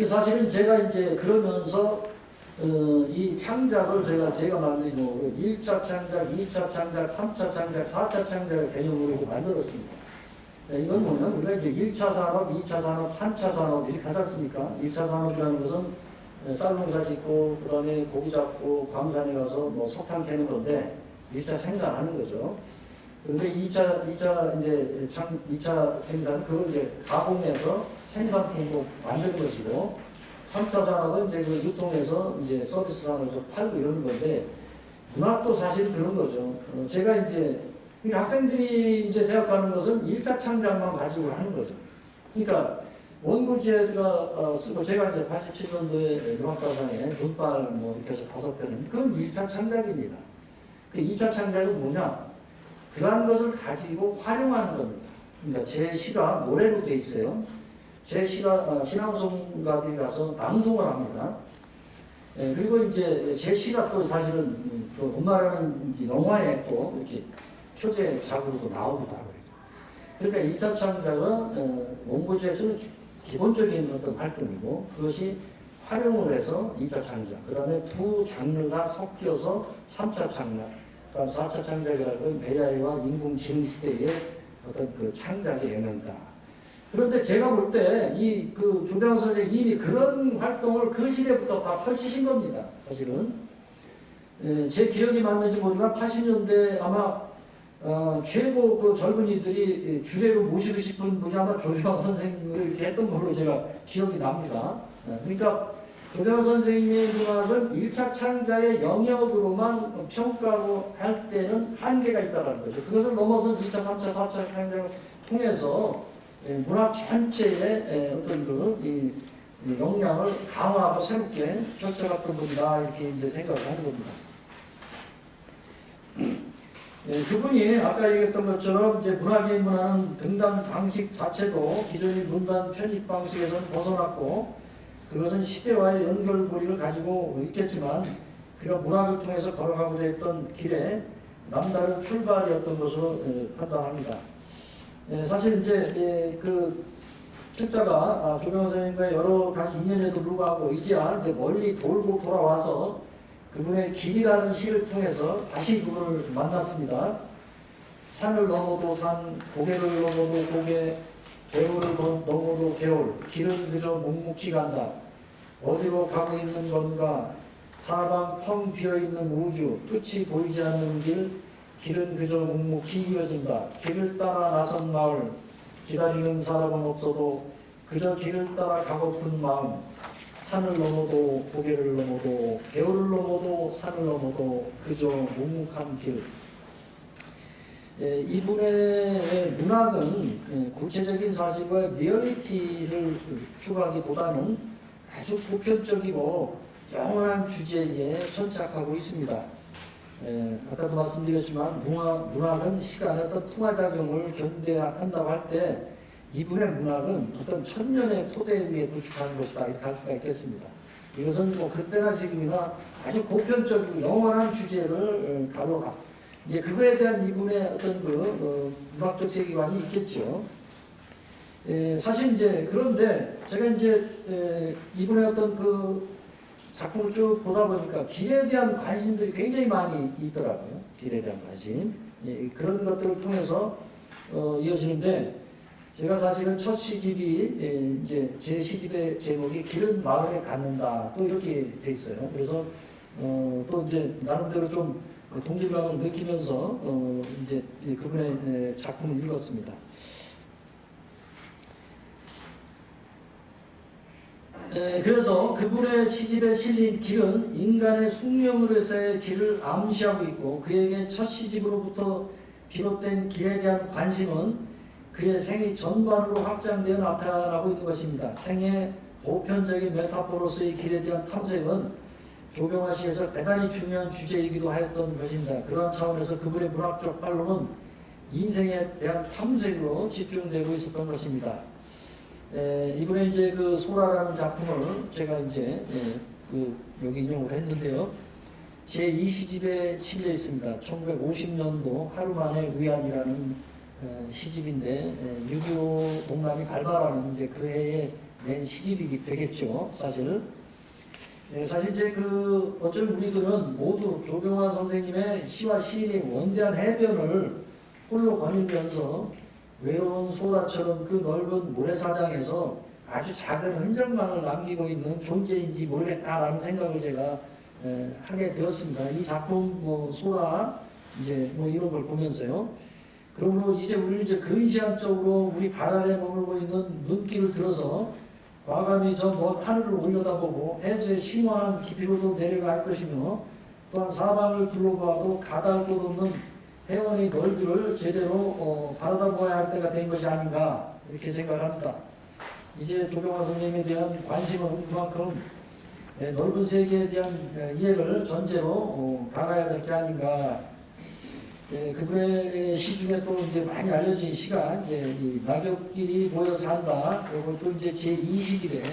사실은 제가 이제 그러면서 이 창작을 제가 만든 1차 창작, 2차 창작, 3차 창작, 4차 창작의 개념으로 이렇게 만들었습니다. 이건 뭐냐면 우리가 이제 1차 산업, 2차 산업, 3차 산업 이렇게 하지 않습니까? 1차 산업이라는 것은 쌀농사 짓고 그 다음에 고기 잡고 광산에 가서 석탄 캐는 건데 1차 생산하는 거죠. 그런데 2차 생산 그걸 이제 가공해서 생산품으로 만드는 것이고 3차 산업은 이제 그 유통해서 이제 서비스 산업에서 팔고 이러는 건데 문학도 사실 그런 거죠. 제가 이제 학생들이 이제 생각하는 것은 1차 창작만 가지고 하는 거죠. 그러니까 원고지가 쓰고 제가 이제 87년도에 유학사상에 눈발 이렇게 해서 5편은 그건 1차 창작입니다. 그 2차 창작은 뭐냐? 그러한 것을 가지고 활용하는 겁니다. 그러니까 제 시가 노래로 돼 있어요. 제 시가 신앙송가들이 가서 낭송을 합니다. 그리고 이제 제 시가 또 사실은 엄마라는 영화에 또 이렇게 표제작으로도 나오기도 하고요. 그러니까 2차 창작은 원고지에 쓰는 기본적인 어떤 활동이고 그것이 활용을 해서 2차 창작, 그 다음에 두 장르가 섞여서 3차 창작, 그다음 4차 창작이라는 건 AI와 인공지능 시대의 어떤 그 창작의 영역이다. 그런데 제가 볼 때 그 조경화 선생님이 이미 그런 활동을 그 시대부터 다 펼치신 겁니다. 사실은 제 기억이 맞는지 모르지만 80년대 아마 최고 그 젊은이들이 주례로 모시고 싶은 분이 아마 조경화 선생님을 이렇게 했던 걸로 제가 기억이 납니다. 그러니까 조병 선생님의 문학은 1차 창자의 영역으로만 평가하고 할 때는 한계가 있다는 거죠. 그것을 넘어서 2차, 3차, 4차 창자를 통해서 문학 전체의 어떤 이 역량을 강화하고 새롭게 펼쳐갔던 분이다 이렇게 이제 생각을 하는 겁니다. 그분이 아까 얘기했던 것처럼 이제 문학의 문화는 등단 방식 자체도 기존의 문단 편입 방식에서는 벗어났고 그것은 시대와의 연결고리를 가지고 있겠지만 그가 문학을 통해서 걸어가고자 했던 길에 남다른 출발이었던 것으로 판단합니다. 사실 이제 그 책자가 조병 선생님과 여러 가지 인연에도 불구하고 이제야 이제 멀리 돌고 돌아와서 그분의 길이라는 시를 통해서 다시 그분을 만났습니다. 산을 넘어도 산, 고개를 넘어도 고개, 개울을 넘어도 개울, 길은 그저 묵묵히 간다. 어디로 가고 있는 건가? 사방 텅 비어있는 우주, 끝이 보이지 않는 길, 길은 그저 묵묵히 이어진다. 길을 따라 나선 마을, 기다리는 사람은 없어도 그저 길을 따라 가고픈 마음, 산을 넘어도 고개를 넘어도 개울을 넘어도 산을 넘어도 그저 묵묵한 길. 이분의 문학은 구체적인 사실과 리얼리티를 추구하기보다는 아주 보편적이고 영원한 주제에 천착하고 있습니다. 아까도 말씀드렸지만 문학은 시간의 어떤 풍화작용을 견뎌한다고 할 때 이분의 문학은 어떤 천년의 토대 위에 구축하는 것이다 이렇게 할 수가 있겠습니다. 이것은 뭐 그때나 지금이나 아주 보편적이고 영원한 주제를 다뤄라. 이제 그거에 대한 이분의 어떤 문학적 세계관이 있겠죠. 사실 이제 그런데 제가 이제 이분의 어떤 그 작품을 쭉 보다 보니까 길에 대한 관심들이 굉장히 많이 있더라고요. 길에 대한 관심. 그런 것들을 통해서 이어지는데 제가 사실은 첫 시집이 이제 제 시집의 제목이 길은 마을에 갖는다 또 이렇게 돼 있어요. 그래서 또 이제 나름대로 좀 동질감을 느끼면서 이제 그분의 작품을 읽었습니다. 그래서 그분의 시집에 실린 길은 인간의 숙명으로서의 길을 암시하고 있고 그에게 첫 시집으로부터 비롯된 길에 대한 관심은 그의 생애 전반으로 확장되어 나타나고 있는 것입니다. 생의 보편적인 메타포로서의 길에 대한 탐색은 조병화 시에서 대단히 중요한 주제이기도 하였던 것입니다. 그러한 차원에서 그분의 문학적 활로는 인생에 대한 탐색으로 집중되고 있었던 것입니다. 이번에 이제 그 소라라는 작품을 제가 이제 여기 인용을 했는데요. 제 2시집에 실려 있습니다. 1950년도 하루 만에 위안이라는 시집인데 6.25 동남이 발발하는 이제 그 해에 낸 시집이 되겠죠. 사실 이제 어쩌면 우리들은 모두 조병화 선생님의 시와 시인의 원대한 해변을 홀로 거닐면서 외로운 소라처럼 그 넓은 모래사장에서 아주 작은 흔적만을 남기고 있는 존재인지 모르겠다라는 생각을 제가 하게 되었습니다. 이 작품 소라 이제 이런 걸 보면서요. 그러므로 이제 우리는 이제 근시안적으로 우리 발 아래 머물고 있는 눈길을 들어서 과감히 저 먼 하늘을 올려다보고 해저의 심오한 깊이로도 내려갈 것이며 또한 사방을 둘러봐도 가다할 곳 없는 해원의 넓이를 제대로 바라다보아야 할 때가 된 것이 아닌가 이렇게 생각합니다. 이제 조병화 선생님에 대한 관심은 그만큼 넓은 세계에 대한 이해를 전제로 다가야 될 게 아닌가. 그분의 시 중에 또 이제 많이 알려진 시가 이제 이 낙엽끼리 모여 산다. 그리고 또 이제 제 2시집에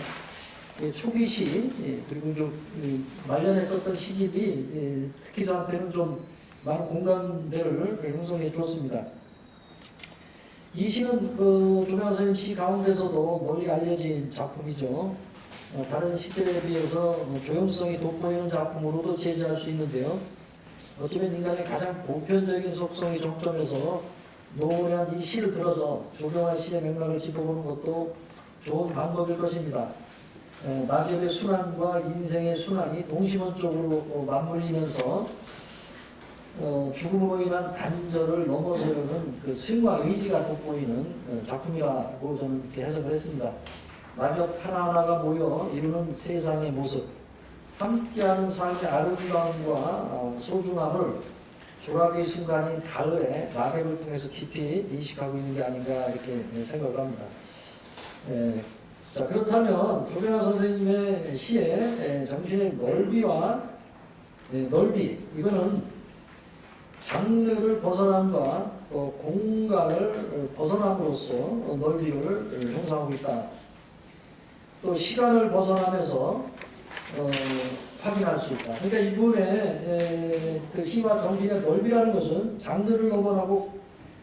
초기 시 그리고 좀 말년에 썼던 시집이 특히 저한테는 좀 많은 공감대를 형성해 주었습니다. 이 시는 조병화 선생님 시 가운데서도 널리 알려진 작품이죠. 다른 시들에 비해서 조용성이 돋보이는 작품으로도 제시할 수 있는데요. 어쩌면 인간의 가장 보편적인 속성의 정점에서 노래한 이 시를 들어서 조병화 시의 맥락을 짚어보는 것도 좋은 방법일 것입니다. 낙엽의 순환과 인생의 순환이 동시원적으로 맞물리면서 죽음으로 인한 단절을 넘어서려는 그 승화 의지가 돋보이는 작품이라고 저는 이렇게 해석을 했습니다. 낙엽 하나하나가 모여 이루는 세상의 모습, 함께하는 삶의 아름다움과 소중함을 조각의 순간인 가을에 낙엽을 통해서 깊이 인식하고 있는 게 아닌가 이렇게 생각을 합니다. 자, 그렇다면 조병환 선생님의 시에 정신의 넓이와 넓이, 이거는 장르를 벗어남과 공간을 벗어남으로써 넓이를 형성하고 있다. 또 시간을 벗어나면서 확인할 수 있다. 그러니까 이분의 그 시와 정신의 넓이라는 것은 장르를 벗어나고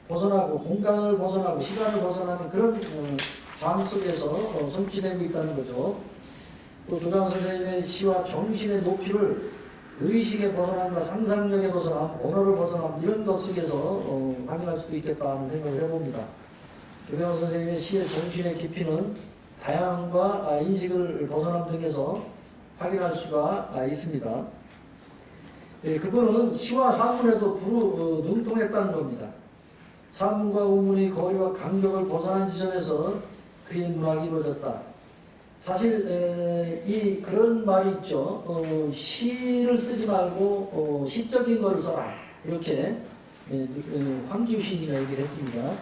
공간을 벗어나고 시간을 벗어나는 그런 삶 속에서 성취되고 있다는 거죠. 또 조장 선생님의 시와 정신의 높이를 의식의 벗어남과 상상력의 벗어남, 언어를 벗어남 이런 것 속에서 확인할 수도 있겠다 하는 생각을 해봅니다. 조병환 선생님의 시의 정신의 깊이는 다양함과 인식을 벗어남 등에서 확인할 수가 있습니다. 그분은 시와 산문에도 능통했다는 겁니다. 산문과 우문의 거리와 간격을 벗어난 지점에서 그의 문학이 이루어졌다. 사실 그런 말이 있죠. 시를 쓰지 말고 시적인 거를 써라. 이렇게 황지우 시인이 얘기를 했습니다.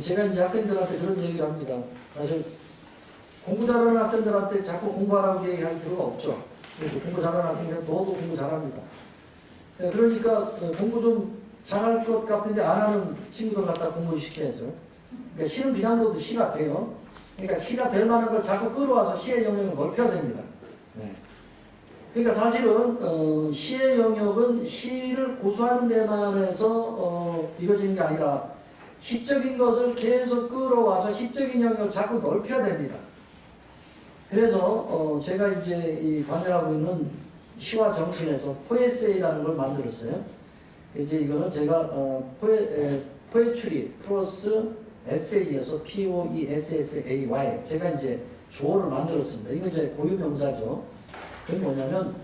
제가 이제 학생들한테 그런 얘기를 합니다. 사실 공부 잘하는 학생들한테 자꾸 공부하라고 얘기할 필요가 없죠. 공부 잘하는 학생들 너도 공부 잘합니다. 그러니까 공부 좀 잘할 것 같은데 안 하는 친구들 갖다 공부를 시켜야죠. 그러니까 시는 비난도도 시가 돼요. 그러니까 시가 될 만한 걸 자꾸 끌어와서 시의 영역을 넓혀야 됩니다. 그러니까 사실은 시의 영역은 시를 고수하는 데만해서 이루어지는 게 아니라 시적인 것을 계속 끌어와서 시적인 영역을 자꾸 넓혀야 됩니다. 그래서 제가 이제 관여하고 있는 시와 정신에서 포에세이라는 걸 만들었어요. 이제 이거는 제가 포에츄리 플러스 에세이에서 POESSAY 제가 이제 조어를 만들었습니다. 이거 이제 고유명사죠. 그게 뭐냐면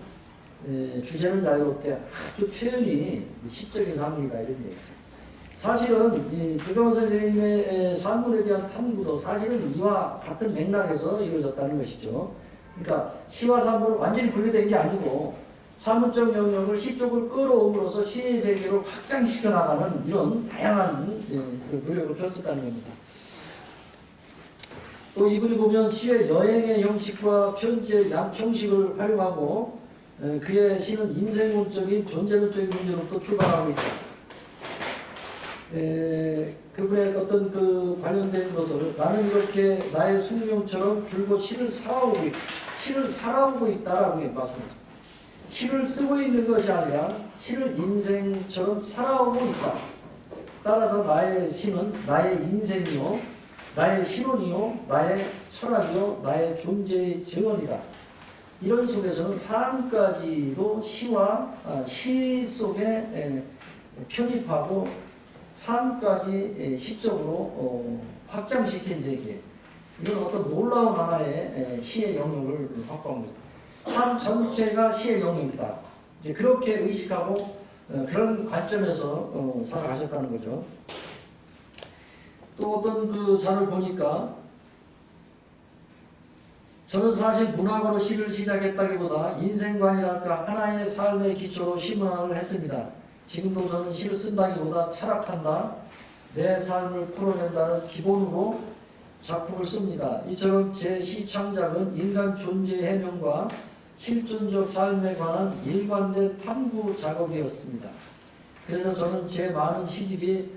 주제는 자유롭게 아주 표현이 시적인 산문이다 이런 얘기죠. 사실은 조병환 선생님의 산문에 대한 탐구도 사실은 이와 같은 맥락에서 이루어졌다는 것이죠. 그러니까 시와 산문은 완전히 분리된 게 아니고 산문적 영역을 시 쪽을 끌어옴으로써 시의 세계로 확장시켜 나가는 이런 다양한 노력을 펼쳤다는 겁니다. 또 이분이 보면 시의 여행의 형식과 편지의 형식을 활용하고 그의 시는 인생론적인 존재론적인 문제로부터 출발하고 있다. 그분의 어떤 그 관련된 것을 나는 이렇게 나의 숙명처럼 줄곧 시를 살아오고 있다라고 말씀했습니다. 시를 쓰고 있는 것이 아니라 시를 인생처럼 살아오고 있다. 따라서 나의 시는 나의 인생이요, 나의 신혼이요, 나의 철학이요, 나의 존재의 증언이다. 이런 속에서는 삶까지도 시 속에 편입하고 삶까지 시적으로 확장시킨 세계. 이런 어떤 놀라운 하나의 시의 영역을 확보한 겁니다. 삶 전체가 시의 영역이다. 이제 그렇게 의식하고 그런 관점에서 살아가셨다는 거죠. 또 어떤 그 자를 보니까 저는 사실 문학으로 시를 시작했다기보다 인생관이랄까 하나의 삶의 기초로 시문학을 했습니다. 지금도 저는 시를 쓴다기보다 철학한다, 내 삶을 풀어낸다는 기본으로 작품을 씁니다. 이처럼 제 시 창작은 인간 존재의 해명과 실존적 삶에 관한 일관된 탐구 작업이었습니다. 그래서 저는 제 많은 시집이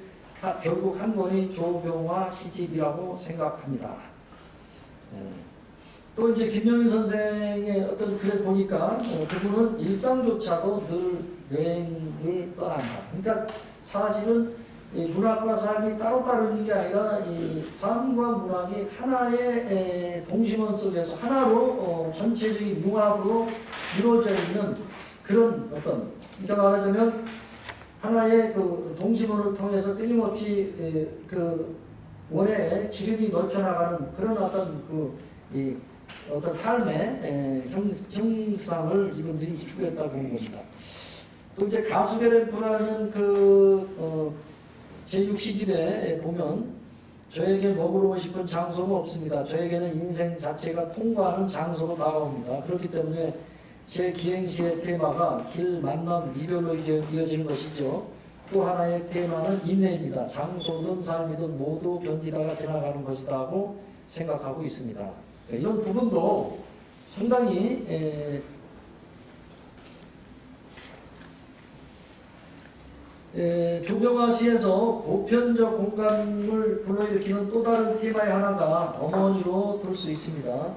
결국 한 권이 조병화 시집이라고 생각합니다. 또 이제 김영희 선생의 어떤 글을 보니까 그분은 일상조차도 늘 여행을 떠난다. 그러니까 사실은 이 문학과 삶이 따로따로 있는 게 아니라 이 삶과 문학이 하나의 동심원 속에서 하나로 전체적인 융합으로 이루어져 있는 그런 어떤, 그러니까 말하자면 하나의 그 동심원을 통해서 끊임없이 그 원의 지름이 넓혀나가는 그런 어떤 이 어떤 삶의 형상을 이분들이 추구했다고 보는 겁니다. 또 이제 가수계를 분하는 그 제6시집에 보면 저에게 머무르고 싶은 장소는 없습니다. 저에게는 인생 자체가 통과하는 장소로 다가옵니다. 그렇기 때문에 제 기행시의 테마가 길, 만남, 이별로 이어지는 것이죠. 또 하나의 테마는 인내입니다. 장소든 삶이든 모두 견디다가 지나가는 것이다 하고 생각하고 있습니다. 이런 부분도 상당히 조경화시에서 보편적 공감을 불러일으키는 또 다른 테마의 하나가 어머니로 볼 수 있습니다.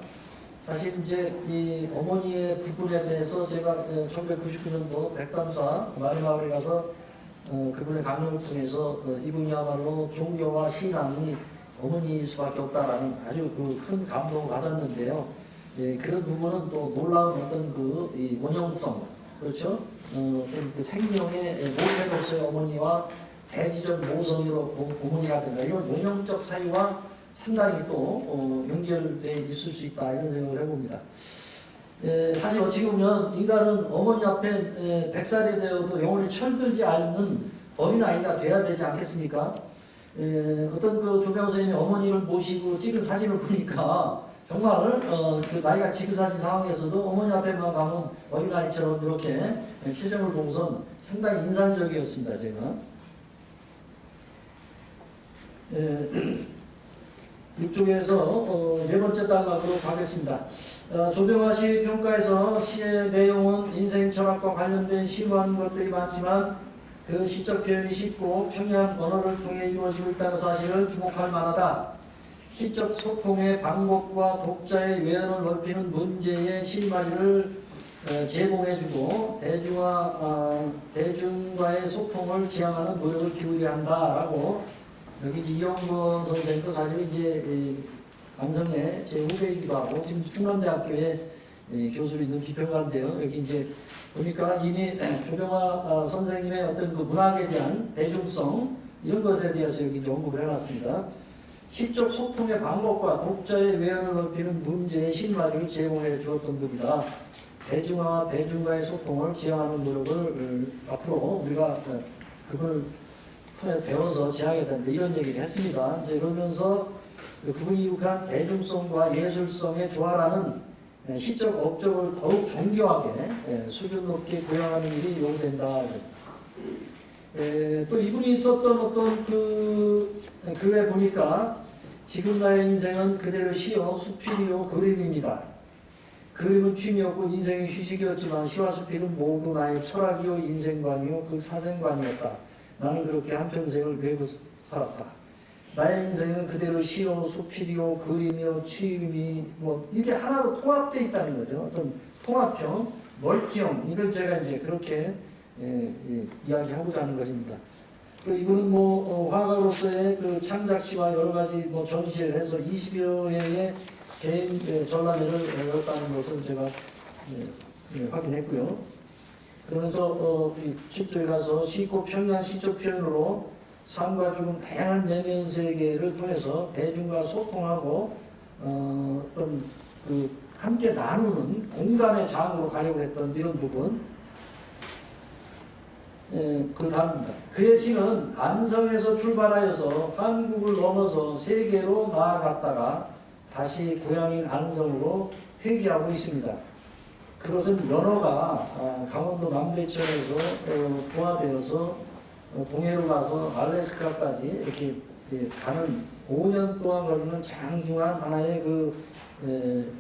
사실 이제 이 어머니의 부분에 대해서 제가 1999년도 백담사 마리마을에 가서 그분의 강연을 통해서 이분이야말로 종교와 신앙이 어머니일 수밖에 없다라는 아주 큰 감동을 받았는데요. 그런 부분은 또 놀라운 어떤 이 원형성, 그렇죠? 그 생명의 모태로서의 어머니와 대지적 모성으로 어머니라든가 이런 원형적 사유와 상당히 또 연결되어 있을 수 있다 이런 생각을 해봅니다. 사실 어찌 보면 인간은 어머니 앞에 100살이 되어도 영원히 철들지 않는 어린아이가 돼야 되지 않겠습니까? 어떤 조병호 선생님이 어머니를 모시고 찍은 사진을 보니까 정말 그 나이가 지긋하신 상황에서도 어머니 앞에만 가면 어린아이처럼 이렇게 표정을 보고선 상당히 인상적이었습니다. 제가 이쪽에서 네 번째 단락으로 가겠습니다. 조병화 시 평가에서 시의 내용은 인생 철학과 관련된 심오한 것들이 많지만 그 시적 표현이 쉽고 평이한 언어를 통해 이루어지고 있다는 사실을 주목할 만하다. 시적 소통의 방법과 독자의 외연을 넓히는 문제의 실마리를 제공해주고 대중과의 소통을 지향하는 노력을 기울여야 한다라고 여기 이영건 선생님도 사실 이제 강성의 제 후배이기도 하고 지금 충남대학교에 교수로 있는 비평가인데요. 여기 이제 보니까 이미 조병화 선생님의 어떤 그 문학에 대한 대중성 이런 것에 대해서 여기 이제 언급을 해놨습니다. 시적 소통의 방법과 독자의 외연을 넓히는 문제의 실마리를 제공해 주었던 분이다. 대중화와 대중과의 소통을 지향하는 노력을 앞으로 우리가 그분을 통해 배워서 지향해야 된다 이런 얘기를 했습니다. 이제 그러면서 그분이 이룩한 대중성과 예술성의 조화라는 시적 업적을 더욱 정교하게 수준 높게 고양하는 일이 요구된다. 또 이분이 썼던 어떤 글에 보니까 지금 나의 인생은 그대로 시요 수필이요 그림입니다. 그림은 취미였고 인생이 휴식이었지만 시와 수필은 모두 나의 철학이요 인생관이요 그 사생관이었다. 나는 그렇게 한평생을 외고 살았다. 나의 인생은 그대로 시요 수필이요 그림이요 취미 이게 하나로 통합되어 있다는 거죠. 어떤 통합형, 멀티형 이걸 제가 이제 그렇게 이야기하고자 하는 것입니다. 이분은 화가로서의 창작시와 여러 가지 전시를 해서 20여 회의 개인 전람회를 열었다는 것을 제가 확인했고요. 그러면서 7조에 가서 쉽고 평이한 시적 표현으로 삶과 죽음 다양한 내면 세계를 통해서 대중과 소통하고 어떤 함께 나누는 공감의 장으로 가려고 했던 이런 부분. 그 다음입니다. 그의 시는 안성에서 출발하여서 한국을 넘어서 세계로 나아갔다가 다시 고향인 안성으로 회귀하고 있습니다. 그것은 연어가 강원도 남대천에서 부화되어서 동해로 가서 알래스카까지 이렇게 가는 5년 동안 걸리는 장중한 하나의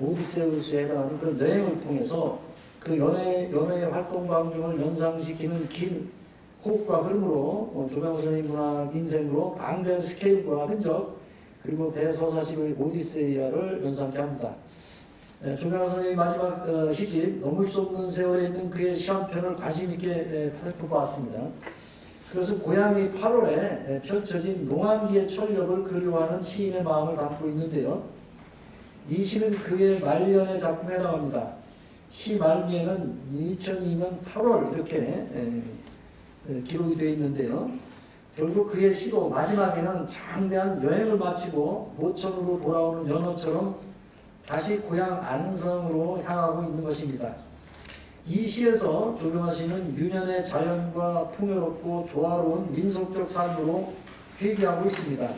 오디세우스에 해당하는 그런 여행을 통해서 그 연어의 활동 방중을 연상시키는 긴 호흡과 흐름으로 조병호 선생님 문학 인생으로 방대한 스케일과 흔적 그리고 대서사식의 오디세이아를 연상케 합니다. 조병호 선생님 마지막 시집 넘을 수 없는 세월에 있는 그의 시 한 편을 관심 있게 살펴보았습니다. 그것은 고향의 8월에 펼쳐진 농한기의 철력을 그리워하는 시인의 마음을 담고 있는데요. 이 시는 그의 말년의 작품에 해당합니다. 시 말미에는 2002년 8월 이렇게 기록이 되어 있는데요. 결국 그의 시도 마지막에는 장대한 여행을 마치고 모천으로 돌아오는 연어처럼 다시 고향 안성으로 향하고 있는 것입니다. 이 시에서 조병화 씨는 유년의 자연과 풍요롭고 조화로운 민속적 삶으로 회귀하고 있습니다.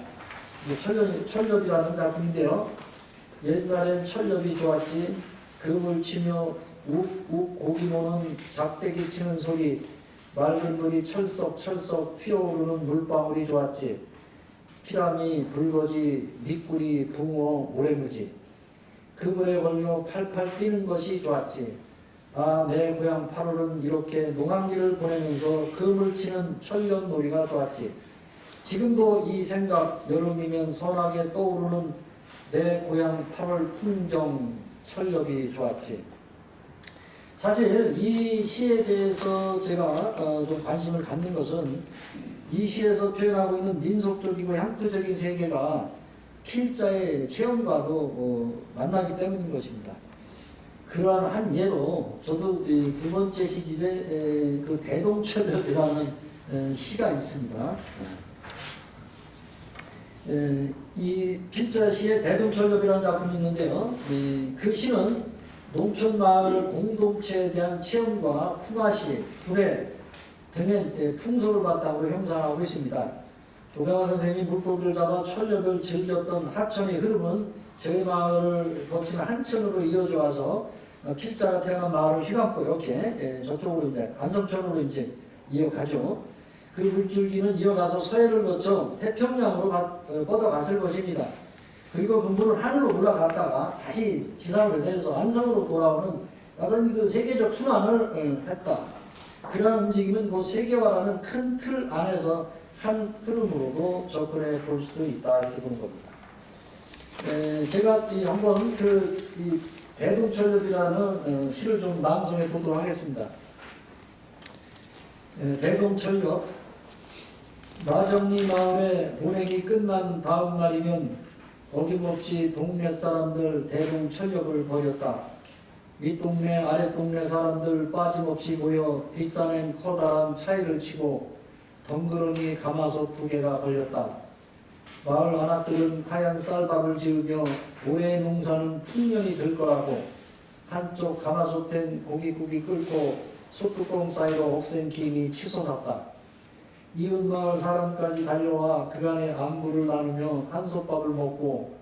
이제 철렵이라는 작품인데요. 옛날엔 철렵이 좋았지. 금을 치며 욱욱 고기 모는 작대기 치는 소리, 맑은 물이 철썩철썩 튀어오르는 물방울이 좋았지. 피라미, 불거지, 미꾸리, 붕어, 오래무지. 그물에 걸려 팔팔 뛰는 것이 좋았지. 아, 내 고향 8월은 이렇게 농한기를 보내면서 금을 치는 철렵놀이가 좋았지. 지금도 이 생각, 여름이면 선하게 떠오르는 내 고향 8월 풍경, 철렵이 좋았지. 사실 이 시에 대해서 제가 좀 관심을 갖는 것은 이 시에서 표현하고 있는 민속적이고 향토적인 세계가 필자의 체험과도 만나기 때문인 것입니다. 그러한 한 예로 저도 두 번째 시집에 그 대동철렵이라는 시가 있습니다. 이 필자 시에 대동철렵이라는 작품이 있는데요. 그 시는 농촌 마을 공동체에 대한 체험과 품앗이, 불에 등의 풍소를 바탕으로 형상하고 있습니다. 조경화 선생님이 물고기를 잡아 철렵을 즐겼던 하천의 흐름은 저희 마을을 거치는 한천으로 이어져 와서 필자가 태어난 마을을 휘감고 이렇게 저쪽으로 이제 안성천으로 이제 이어가죠. 그 물줄기는 이어가서 서해를 거쳐 태평양으로 뻗어갔을 것입니다. 그리고 그 물은 하늘로 올라갔다가 다시 지상을 내려서 안성으로 돌아오는 어떤 그 세계적 순환을 했다. 그러한 움직임은 그 세계화라는 큰 틀 안에서 한 흐름으로도 접근해 볼 수도 있다 이렇게 보는 겁니다. 제가 한번 이 대동철렵이라는 시를 좀 낭송해 보도록 하겠습니다. 대동철렵. 마정리 마을에 모내기 끝난 다음 날이면 어김없이 동네 사람들 대동철렵을 벌였다. 윗동네 아랫동네 사람들 빠짐없이 모여 뒷산엔 커다란 차이를 치고 덩그러니 가마솥 2개가 걸렸다. 마을 아낙들은 하얀 쌀밥을 지으며 올해 농사는 풍년이 될 거라고 한쪽 가마솥엔 고기국이 끓고 솥뚜껑 사이로 억센 김이 치솟았다. 이웃 마을 사람까지 달려와 그간의 안부를 나누며 한솥밥을 먹고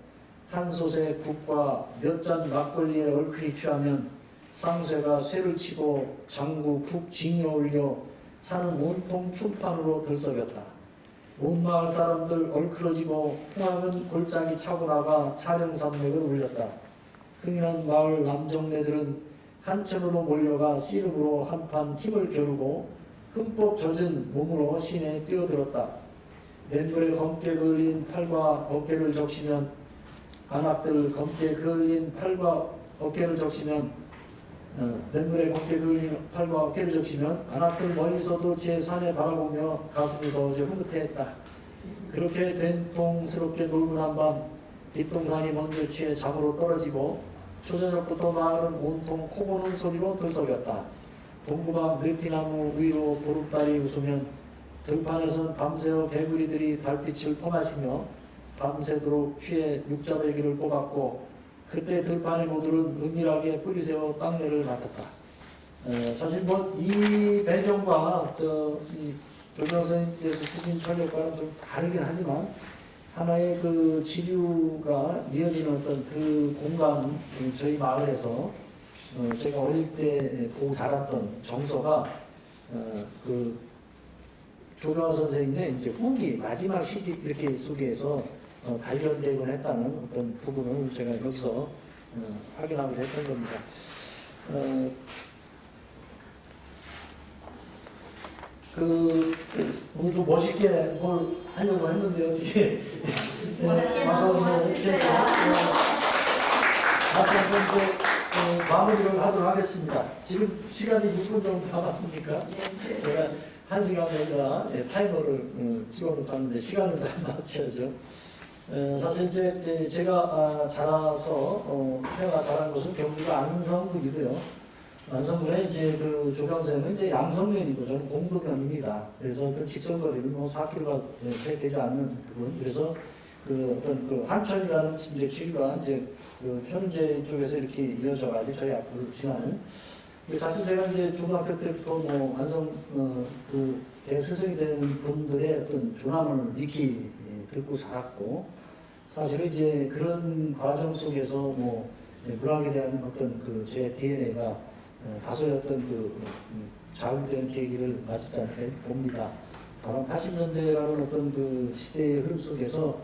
한 솥에 국과 몇 잔 막걸리에 얼큰이 취하면 쌍쇠가 쇠를 치고 장구 푹 징여 올려 산은 온통 춤판으로 들썩였다. 온 마을 사람들 얼클어지고 풍악은 골짜기 차고 나가 차령산맥을 울렸다. 흥이난 마을 남정네들은 한천으로 몰려가 씨름으로 한판 힘을 겨루고 흠뻑 젖은 몸으로 시내에 뛰어들었다. 맨물에 검게 그을린 팔과 어깨를 적시면 안악들 검게 그을린 팔과 어깨를 적시면 맨물에 검게 그을린 팔과 어깨를 적시면 안악들 멀리서도 제 산에 바라보며 가슴이 더워져 흐뭇해했다. 그렇게 된통스럽게 놀고 난 밤 뒷동산이 먼저 취해 잠으로 떨어지고 초저녁부터 마을은 온통 코고는 소리로 들썩였다. 동구방 느티나무 위로 보름달이 웃으면 들판에선 밤새워 개구리들이 달빛을 퍼마시며 밤새도록 취해 육자배기를 뽑았고 그때 들판의 모들은 은밀하게 뿌리세워 땅내를 맡았다. 사실 이 배경과 이 조경 선생님께서 쓰신 철렵과는 좀 다르긴 하지만 하나의 그 지류가 이어지는 어떤 그 공간, 저희 마을에서 제가 어릴 때 보고 자랐던 정서가 그 조경화 선생님의 이제 후기 마지막 시집 이렇게 속에서 발견되곤 했다는 어떤 부분을 제가 여기서 확인하고 했던 겁니다. 오늘 좀 멋있게 뭘 하려고 했는데 어떻게 와서 이렇게 해서 다시 한번 이제 마무리를 하도록 하겠습니다. 지금 시간이 6분 정도 남았으니까 제가 1시간 내가 타이머를 찍어놓고 하는데 시간을 잘 맞춰야죠. 사실 이제 제가 자라서 태어나 자란 곳은 경기도 안성구이고요. 안성구에 이제 그 조경생은 이제 양성면이고 저는 공도면입니다. 그래서 그 직선거리는 4km가 되지 않는 부분. 그래서 그 어떤 그 한천이라는 이제 지류가 이제 그 현재 쪽에서 이렇게 이어져가지고 저희 앞으로 지나는. 사실 제가 이제 중학교 때부터 안성 그 대스승이 된 분들의 어떤 조남을 익히 듣고 자랐고 사실은 이제 그런 과정 속에서 뭐 문학에 대한 어떤 그 제 DNA가 다소의 어떤 그 자극된 계기를 맞지 않게 봅니다. 다만 80년대라는 어떤 그 시대의 흐름 속에서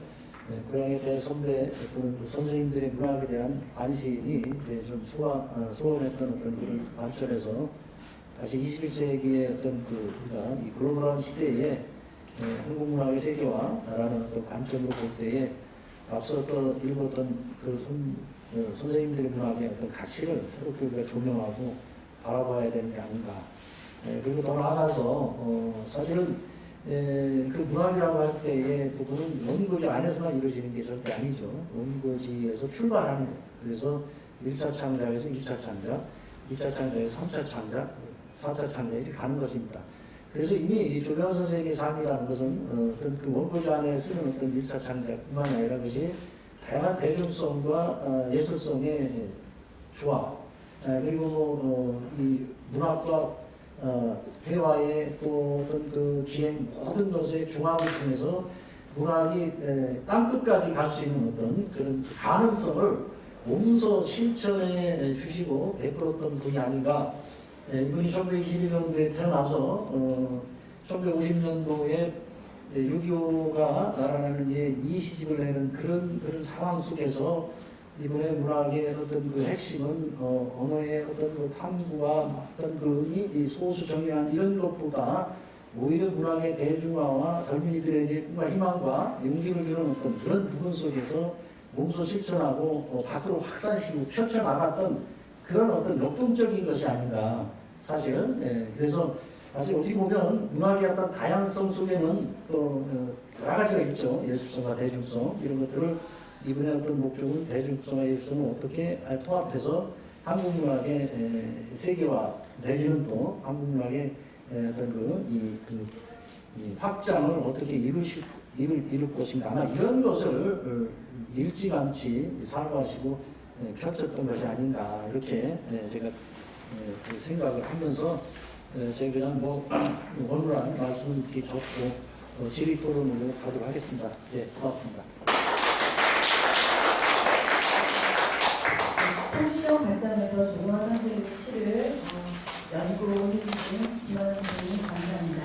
고향에 대한 선배 또는 선생님들의 문학에 대한 관심이 이제 좀 소원했던 어떤 그런 관점에서 다시 21세기의 어떤 그 우리가 이 글로벌한 시대에 한국 문학의 세계화라는 어떤 관점으로 볼 때에 앞서 또 읽었던 그 선생님들의 문학의 어떤 가치를 새롭게 우리가 조명하고 바라봐야 되는 게 아닌가. 그리고 더 나아가서 사실은 그 문학이라고 할 때의 부분은 원고지 안에서만 이루어지는 게 절대 아니죠. 원고지에서 출발하는 거예요. 그래서 1차 창작에서 2차 창작, 2차 창작에서 3차 창작, 4차 창작 이렇게 가는 것입니다. 그래서 이미 조병 선생님의 삶이라는 것은 어떤 그 원고지 안에 쓰는 어떤 1차 창작뿐만 아니라 그것이 다양한 대중성과 예술성의 조합, 그리고 이 문학과 회화의 또 어떤 그 기행 모든 것의 중합을 통해서 문학이 땅끝까지 갈 수 있는 어떤 그런 가능성을 몸소 실천해 주시고 베풀었던 분이 아닌가. 이분이 1922년도에 태어나서 1950년도에 6.25가 나라라는 이 시집을 내는 그런 상황 속에서 이번에 문학의 어떤 그 핵심은 언어의 어떤 그 탐구와 어떤 이 소수 정리한 이런 것보다 오히려 문학의 대중화와 젊은이들에게 꿈과 희망과 용기를 주는 어떤 그런 부분 속에서 몸소 실천하고 밖으로 확산시키고 펼쳐나갔던 그런 어떤 역동적인 것이 아닌가 사실은. 그래서 사실 어떻게 보면 문학의 어떤 다양성 속에는 또 여러 가지가 있죠. 예술성과 대중성 이런 것들을 이분의 어떤 목적은 대중성과 예술성을 어떻게 통합해서 한국 문학의 세계화 내지는 또 한국 문학의 어떤 이 확장을 어떻게 이룰 것인가. 아마 이런 것을 일찌감치 사고하시고 펼쳤던 것이 아닌가 이렇게 제가 생각을 하면서 제가 그냥 뭐 원문한 말씀을 이렇게 적고 질의 토론으로 가도록 하겠습니다. 네, 고맙습니다. 통시적 관점에서 조경화 선생님의 시를 연구해 주신 김하나 선생님 감사합니다.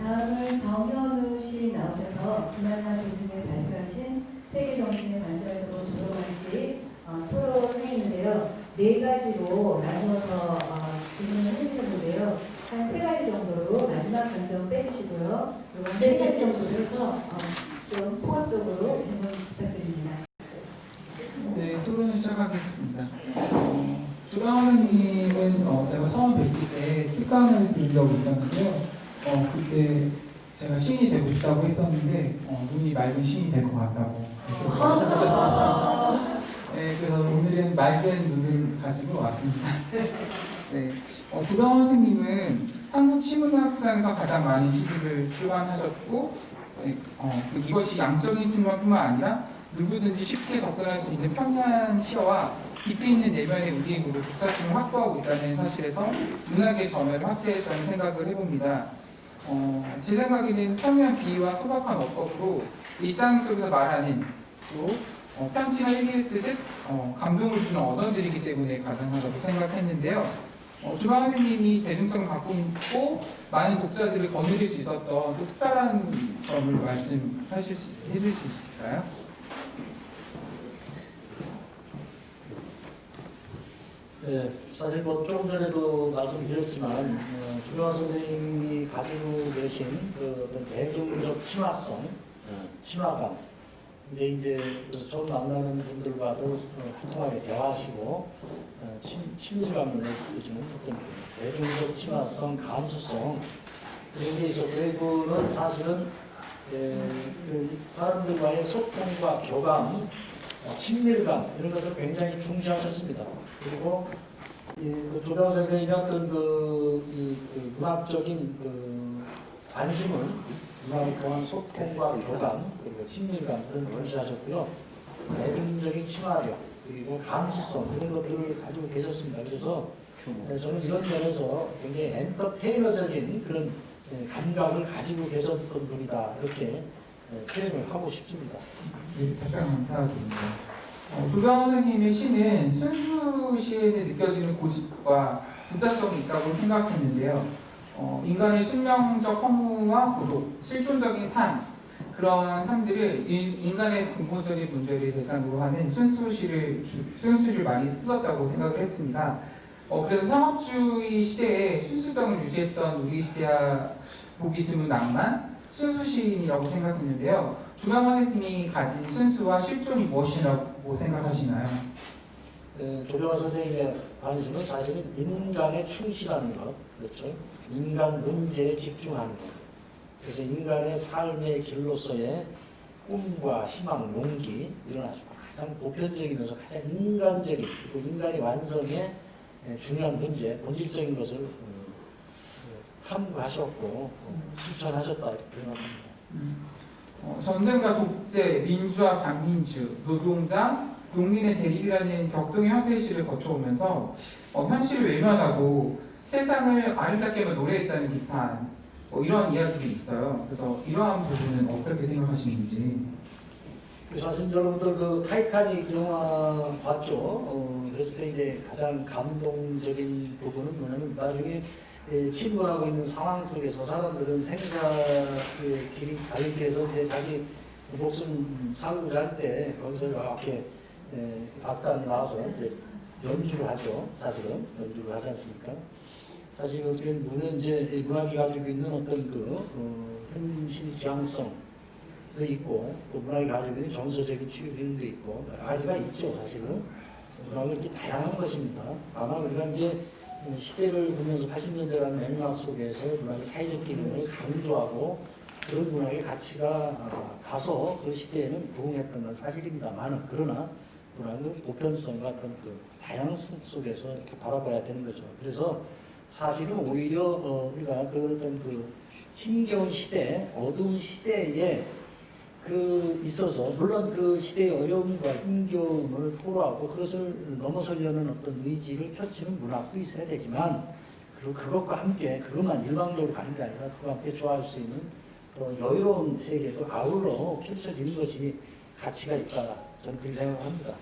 다음은 정현우 씨 나오셔서 김하나 교수님 발표하신 세계정신의 관점에서 본 조경화 시 토론을 했는데요. 4가지로 나누어서 질문을 해주셨는데요. 한 3가지 정도로 마지막 관점 빼주시고요. 그리고 한 4가지 정도 해서 좀 통합적으로 질문 부탁드립니다. 네, 토론을 시작하겠습니다. 조병화 선생님은 제가 처음 뵀을 때 특강을 들은 적이 있었는데요. 그때 제가 신이 되고 싶다고 했었는데 눈이 맑은 신이 될 것 같다고 하셨습니다. 네, 그래서 오늘은 맑은 눈을 가지고 왔습니다. 네, 조병화 선생님은 한국 시문학사에서 가장 많은 시집을 출간하셨고 이것이 양적인 측면뿐만 아니라 누구든지 쉽게 접근할 수 있는 편리한 시어와 깊이 있는 내면의 우리익으로 독자층을 확보하고 있다는 사실에서 문학의 점유를 확대했다는 생각을 해봅니다. 제 생각에는 평이한 비유와 소박한 어법으로 일상 속에서 말하는 또 편지나 일기를 쓰듯 감동을 주는 언어들이기 때문에 가능하다고 생각했는데요. 조병화 선생님이 대중성을 갖고 있고 많은 독자들을 거느릴 수 있었던 또 특별한 점을 말씀해줄 수 있을까요? 네, 사실 뭐 조금 전에도 말씀드렸지만 조병화 선생님이 가지고 계신 그 어떤 대중적 친화성, 친화감. 근데 이제 처음 만나는 분들과도 한통하게 대화하시고 친밀감을 느끼는 어떤 대중적 친화성, 감수성 이런 게 있어. 그리고는 사실은 사람들과의 소통과 교감, 친밀감 이런 것을 굉장히 중시하셨습니다. 그리고 조병화 선생님이 어떤 문학적인 관심을 문학을 통한 소통과 교감 그리고 친밀감 그런 중시하셨고요. 대중적인 친화력 그리고 감수성 이런 것들을 가지고 계셨습니다. 그래서 저는 이런 면에서 굉장히 엔터테이너적인 그런 감각을 가지고 계셨던 분이다 이렇게 표현을 하고 싶습니다. 네, 답변 감사드립니다. 조병 선생님의 시는 순수 시에 느껴지는 고집과 분자성이 있다고 생각했는데요. 인간의 숙명적 허무와 고독, 실존적인 삶, 그런 삶들을 인간의 근본적인 문제를 대상으로 하는 순수시를 많이 쓰셨다고 생각을 했습니다. 그래서 상업주의 시대에 순수성을 유지했던 우리 시대와 보기 드문 낭만, 순수시인이라고 생각했는데요. 조병 선생님이 가진 순수와 실존이 무엇이라고 생각하시나요? 조병환 선생님의 관심은 사실은 인간에 충실하는 것, 그렇죠? 인간 문제에 집중하는 것. 그래서 인간의 삶의 길로서의 꿈과 희망, 용기, 이런 아주 가장 보편적이면서 가장 인간적인, 그리고 인간의 완성에 중요한 문제, 본질적인 것을 탐구하셨고 실천하셨다 생각합니다. 전쟁과 독재, 민주와 반민주, 노동자, 농민의 대립이라는 격동의 현대시를 거쳐오면서 현실을 외면하고 세상을 아름답게만 노래했다는 비판, 이런 이야기들이 있어요. 그래서 이러한 부분은 어떻게 생각하시는지. 사실 여러분들 그 타이타닉 영화 봤죠? 그랬을 때 이제 가장 감동적인 부분은 뭐냐면 나중에 침몰하고 있는 상황 속에서 사람들은 생사의 길이 갈림길에서 이제 자기 목숨 살고자 할 때 거기서 이렇게 악단이 나와서 이제 연주를 하죠. 사실은 연주를 하지 않습니까? 사실 그 문은 이제 문학이 가지고 있는 어떤 현실 지향성도 있고 또 문학이 가지고 있는 정서적인 취급도 있고 여러 가지가 있죠. 사실은 문학은 이렇게 다양한 것입니다. 다만 우리가 이제 시대를 보면서 80년대라는 맥락 속에서 문학의 사회적 기능을 강조하고 그런 문학의 가치가 다소 그 시대에는 부응했던 건 사실입니다만 그러나 문학은 보편성과 어떤 그 다양성 속에서 이렇게 바라봐야 되는 거죠. 그래서 사실은 오히려 우리가 그 어떤 그 힘겨운 시대, 어두운 시대에 있어서 물론 그 시대의 어려움과 힘겨움을 토로하고 그것을 넘어서려는 어떤 의지를 펼치는 문학도 있어야 되지만 그리고 그것과 함께 그것만 일방적으로 가는 게 아니라 그와 함께 좋아할 수 있는 또 여유로운 세계도 아울러 펼쳐지는 것이 가치가 있다. 저는 그렇게 생각합니다.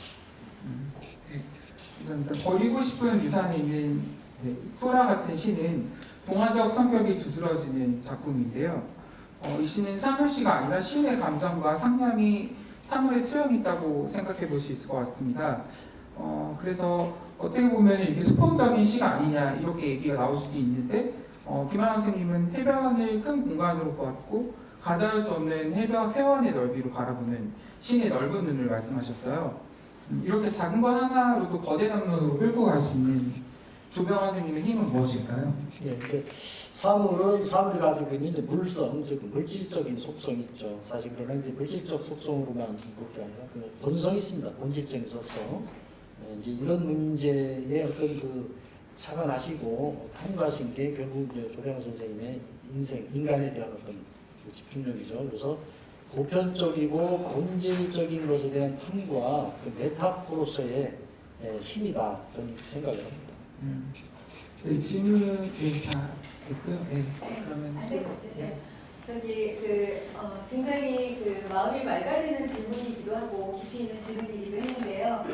버리고 싶은 유산이 있는 소라 같은 시는 동화적 성격이 두드러지는 작품인데요. 이 시는 사물시가 아니라 시인의 감정과 상념이 사물에 투영이 있다고 생각해 볼 수 있을 것 같습니다. 그래서 어떻게 보면 이게 수평적인 시가 아니냐 이렇게 얘기가 나올 수도 있는데 김하나 선생님은 해변을 큰 공간으로 보았고 가다할 수 없는 해변의 넓이로 바라보는 시인의 넓은 눈을 말씀하셨어요. 이렇게 작은 것 하나로도 거대한 눈으로 끌고 갈 수 있는 조병환 선생님의 힘은 무엇일까요? 예, 사물이 가지고 있는 물성, 즉 물질적인 속성이 있죠. 사실 그러나 이제 물질적 속성으로만 볼 게 아니라 그 본성이 있습니다. 본질적인 속성. 이제 이런 문제에 어떤 착안하시고 탐구하신 게 결국 이제 조병환 선생님의 인간에 대한 어떤 집중력이죠. 그래서 보편적이고 본질적인 것에 대한 탐구와 메타포로서의 힘이다. 저는 생각을 합니다. 네, 질문이 다 됐고요. 네, 그러면 저기 굉장히 마음이 맑아지는 질문이기도 하고 깊이 있는 질문이기도 했는데요.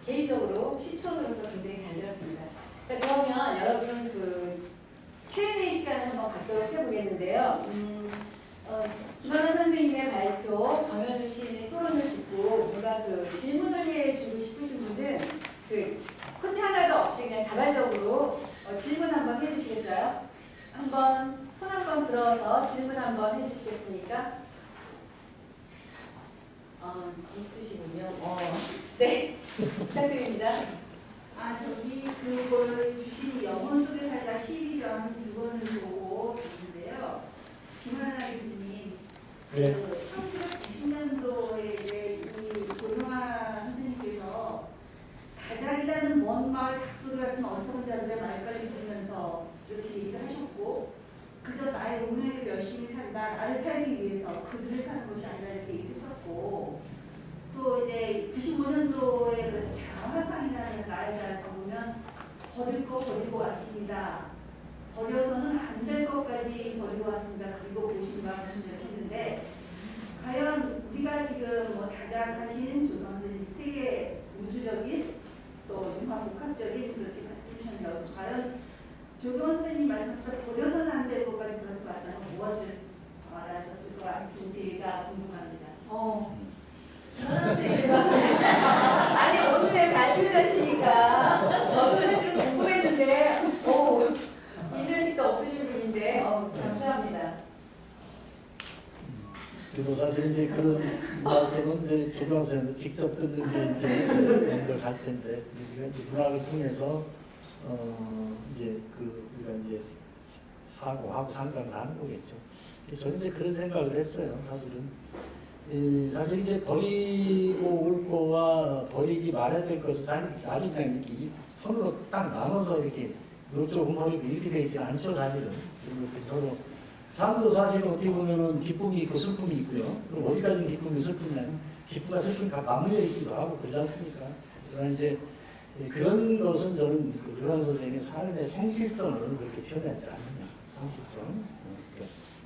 개인적으로 시촌으로서 굉장히 잘 들었습니다. 자, 그러면 여러분 Q&A 시간을 한번 갖도록 해보겠는데요. 김하나 선생님의 발표, 정현주 시인의 토론을 듣고 뭔가 질문을 해주고 싶으신 분은 코트 하나도 없이 그냥 자발적으로 질문 한번 해주시겠어요? 손 한번 들어서 질문 한번 해주시겠습니까? 있으시군요. 네, 부탁드립니다. 그걸 주신 영혼 속에 살다 시리전 2권을 보고 있는데요. 김하나 교수님, 네. 1990년도에 이 조용한 선생님께서 다자리라는 먼 마을 닭소리 같은 어리석은 자들의 말까지 들으면서 이렇게 얘기를 하셨고 그저 나의 운명을 열심히 산다, 나를 살기 위해서 그들을 사는 것이 아니라 이렇게 얘기했었고 또 이제 95년도에 그 화상이라는 나라에서 보면 버릴 거 버리고 왔습니다. 버려서는 안 될 것까지 버리고 왔습니다. 그리고 보신가 말씀드렸는데 말하셨을 거 아무튼 제가 궁금합니다. 선생님께서 아니 오늘의 발표자시니까 저도 사실 궁금했는데 인면식도 없으신 분인데 감사합니다. 그리고 사실 이제 그런 말씀은 이제 조경 선생님도 직접 듣는 게 이제 연결할 텐데 우리가 이제 문학을 통해서 이제 우리가 이제 사고하고 상상을 하는 거겠죠. 저는 이제 그런 생각을 했어요. 사실 이제 버리고 올 거와 버리지 말아야 될 것을 사실 그냥 이렇게 손으로 딱 나눠서 이렇게 이쪽은 버리고 이렇게 되어 있지는 않죠, 사실은. 이렇게 서로 삶도 사실 어떻게 보면은 기쁨이 있고 슬픔이 있고요. 그럼 어디까지 기쁨이 슬픔이냐? 기쁨과 슬픔이 다 맞물려 있기도 하고 그러지 않습니까? 그러나 이제 그런 것은 저는 류관 선생님의 삶의 성실성을 그렇게 표현하지 않느냐. 성실성.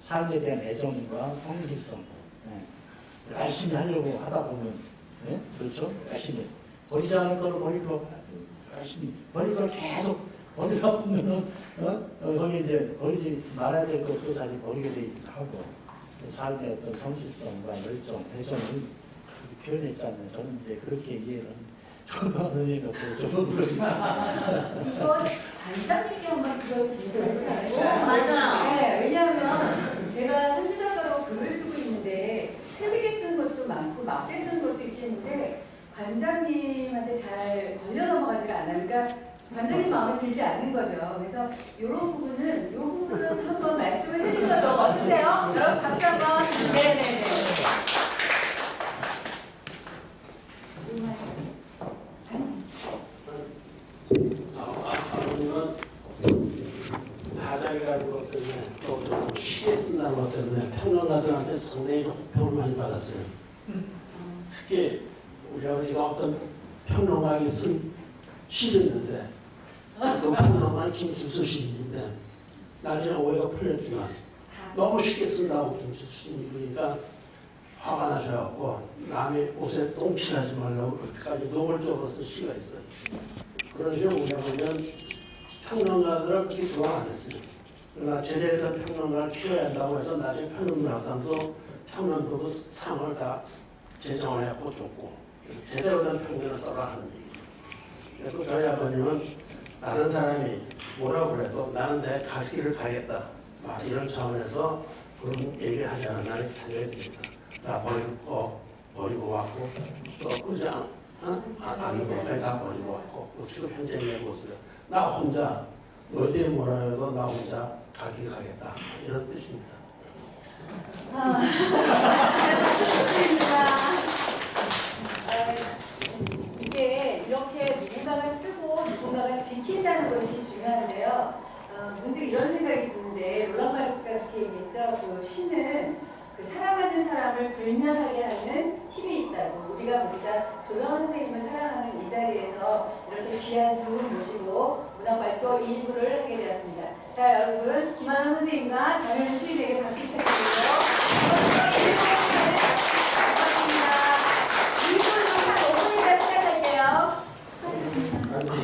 삶에 대한 애정과 성실성. 열심히 하려고 하다 보면, 그렇죠? 열심히. 버리지 않을 걸 버리고, 열심히. 버릴 걸 계속 버리다 보면은, 거기 이제 버리지 말아야 될 것도 사실 버리게 되기도 하고, 삶의 어떤 성실성과 열정, 애정을 표현했지 않나요? 저는 이제 그렇게 이해를 조경 선생님과 좀 이건 반장님께 한번 들어도 괜찮지 않을까요? 맞아. 네, 왜냐하면 제가 삼주 작가로 글을 쓰고 있는데 틀리게 쓴 것도 많고 맞게 쓴 것도 있겠는데 관장님한테 잘 걸려 넘어가지가 않아요. 그러니까 관장님 마음에 들지 않는 거죠. 그래서 이런 부분은 이 부분은 한번 말씀을 해주셔도 어떠세요? 여러분 박수 한번. 네네네. 아버님은 하장이라는 것 때문에 또 시에 쓴다는 것 때문에 평론가들한테 상당히 호평을 많이 받았어요. 특히 우리 아버지가 어떤 평론가에게 쓴 시도 있는데 그 평론가는 김수수 시인인데 나중에 오해가 풀렸지만 너무 쉽게 쓴다고 김수수 시인이 그러니까 화가 나셔갖고 남의 옷에 똥칠하지 말라고 그렇게까지 노골적으로 쓴 시가 있어요. 그런 식으로 우리가 보면 평론가들을 그렇게 좋아 안 했어요. 그러나 제대로 된 평론가를 키워야 한다고 해서 나중에 평론가상도 평론도도 상을 다 제정을 해갖고 줬고 제대로 된 평론을 써라 하는 얘기예요. 그래서 저희 아버님은 다른 사람이 뭐라고 그래도 나는 내 갈 길을 가겠다. 이런 차원에서 그런 얘기를 하지 않았나 이렇게 생각이 듭니다. 다 버리고 왔고 또 그러지 않는 것까지 다 버리고 왔고 지금 현재 내 모습이야. 나 혼자 어디에 뭐라 해도 나 혼자 갈 길 가겠다. 이런 뜻입니다. 이게 이렇게 누군가가 쓰고 누군가가 지킨다는 것이 중요한데요. 문득 이런 생각이 드는데 롤랑 바르트가 그렇게 얘기했죠. 그 시는 사랑하는 사람을 불멸하게 하는 힘이 있다고. 우리가 조명환 선생님을 사랑하는 이 자리에서 이렇게 귀한 두 분 모시고 문학 발표 일부를 하게 되었습니다. 자, 여러분 김한원 선생님과 정현우 시인에게 박수 부탁드리고요.